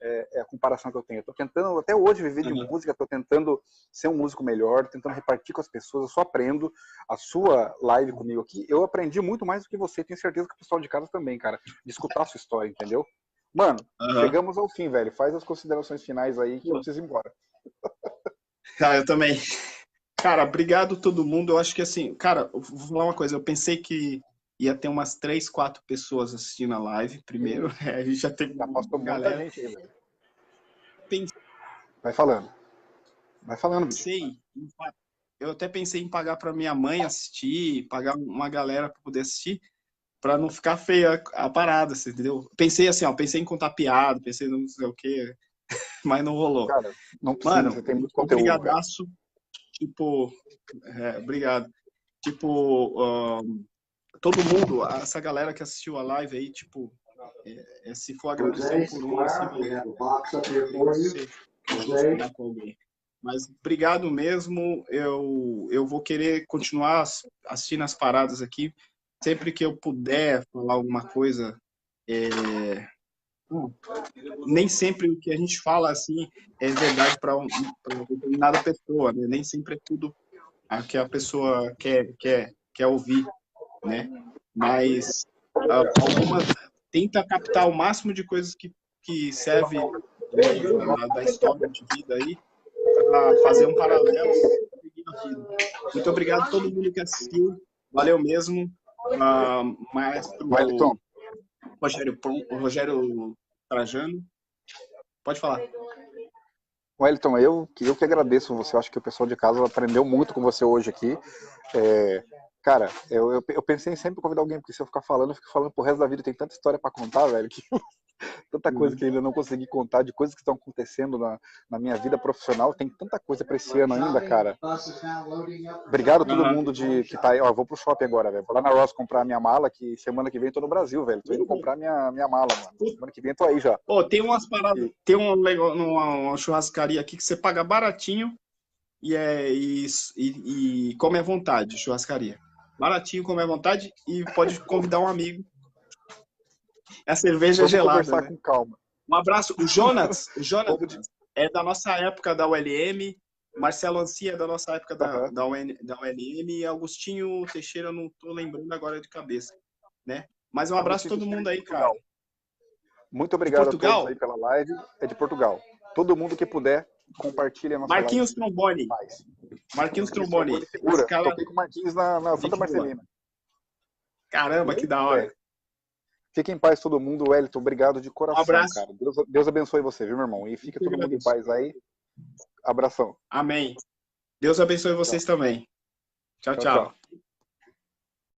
é a comparação que eu tenho. Eu tô tentando, até hoje, viver de música, tô tentando ser um músico melhor, tentando repartir com as pessoas. Eu só aprendo. A sua live comigo aqui, eu aprendi muito mais do que você. Tenho certeza que o pessoal de casa também, cara, de escutar a sua história, entendeu? Mano, chegamos ao fim, velho. Faz as considerações finais aí que eu preciso ir embora. Tá, eu também. Cara, obrigado todo mundo. Eu acho que assim, cara, vou falar uma coisa. Eu pensei que ia ter umas 3, 4 pessoas assistindo a live primeiro. A gente já teve uma galera. Gente aí, velho. Vai falando, bicho. Eu até pensei em pagar para minha mãe assistir, pagar uma galera para poder assistir, para não ficar feia a parada, você entendeu? Pensei assim, pensei em contar piada, pensei não sei o quê, mas não rolou. Cara, não precisa, mano, você tem muito conteúdo. Obrigadaço. Tipo, obrigado. Tipo, todo mundo, essa galera que assistiu a live aí, tipo, se for agradecer por um, assim, com alguém. Mas obrigado mesmo. Eu vou querer continuar assistindo as paradas aqui. Sempre que eu puder falar alguma coisa, nem sempre o que a gente fala assim é verdade para determinada pessoa, né? Nem sempre é tudo a que a pessoa quer ouvir, né? Mas algumas tenta captar o máximo de coisas que serve da história de vida aí para fazer um paralelo. Muito obrigado a todo mundo que assistiu. Valeu mesmo. Maestro Rogério Trajano. Pode falar. Wellington, eu que agradeço você. Eu acho que o pessoal de casa aprendeu muito com você hoje aqui. Cara, eu pensei em sempre convidar alguém, porque se eu ficar falando, eu fico falando pro resto da vida. Tem tanta história para contar, velho, que tanta coisa que ainda não consegui contar, de coisas que estão acontecendo na minha vida profissional. Tem tanta coisa para esse ano ainda, cara. Obrigado a todo mundo que tá aí. Ó, eu vou pro shopping agora, velho. Vou lá na Ross comprar minha mala, que semana que vem eu tô no Brasil, velho. Tô indo comprar minha mala, mano. Semana que vem eu tô aí já. Tem umas paradas, tem uma churrascaria aqui que você paga baratinho e come à vontade, churrascaria. Baratinho, come à vontade e pode convidar um amigo. A cerveja é gelada. Conversar, né? Com calma. Um abraço. O Jonas é da nossa época da ULM. Marcelo Ancia é da nossa época da ULM. E Agostinho Teixeira, não tô lembrando agora de cabeça, né? Mas um abraço a todo mundo aí, cara. Muito obrigado a Portugal? todos aí pela live. É de Portugal. Todo mundo que puder, compartilha a nossa Marquinhos live. Trombone. Paz. Marquinhos Trombone. Figura. Esse cara... Toquei com o Marquinhos na Santa Gente boa. Marcelina. Caramba, que da hora. Fique em paz todo mundo. Wellington, obrigado de coração, Um abraço. cara. Deus abençoe você, viu, meu irmão? E fica Eu todo mundo em agradeço. paz aí. Abração. Amém. Deus abençoe vocês também. Tchau, Tchau, tchau. tchau.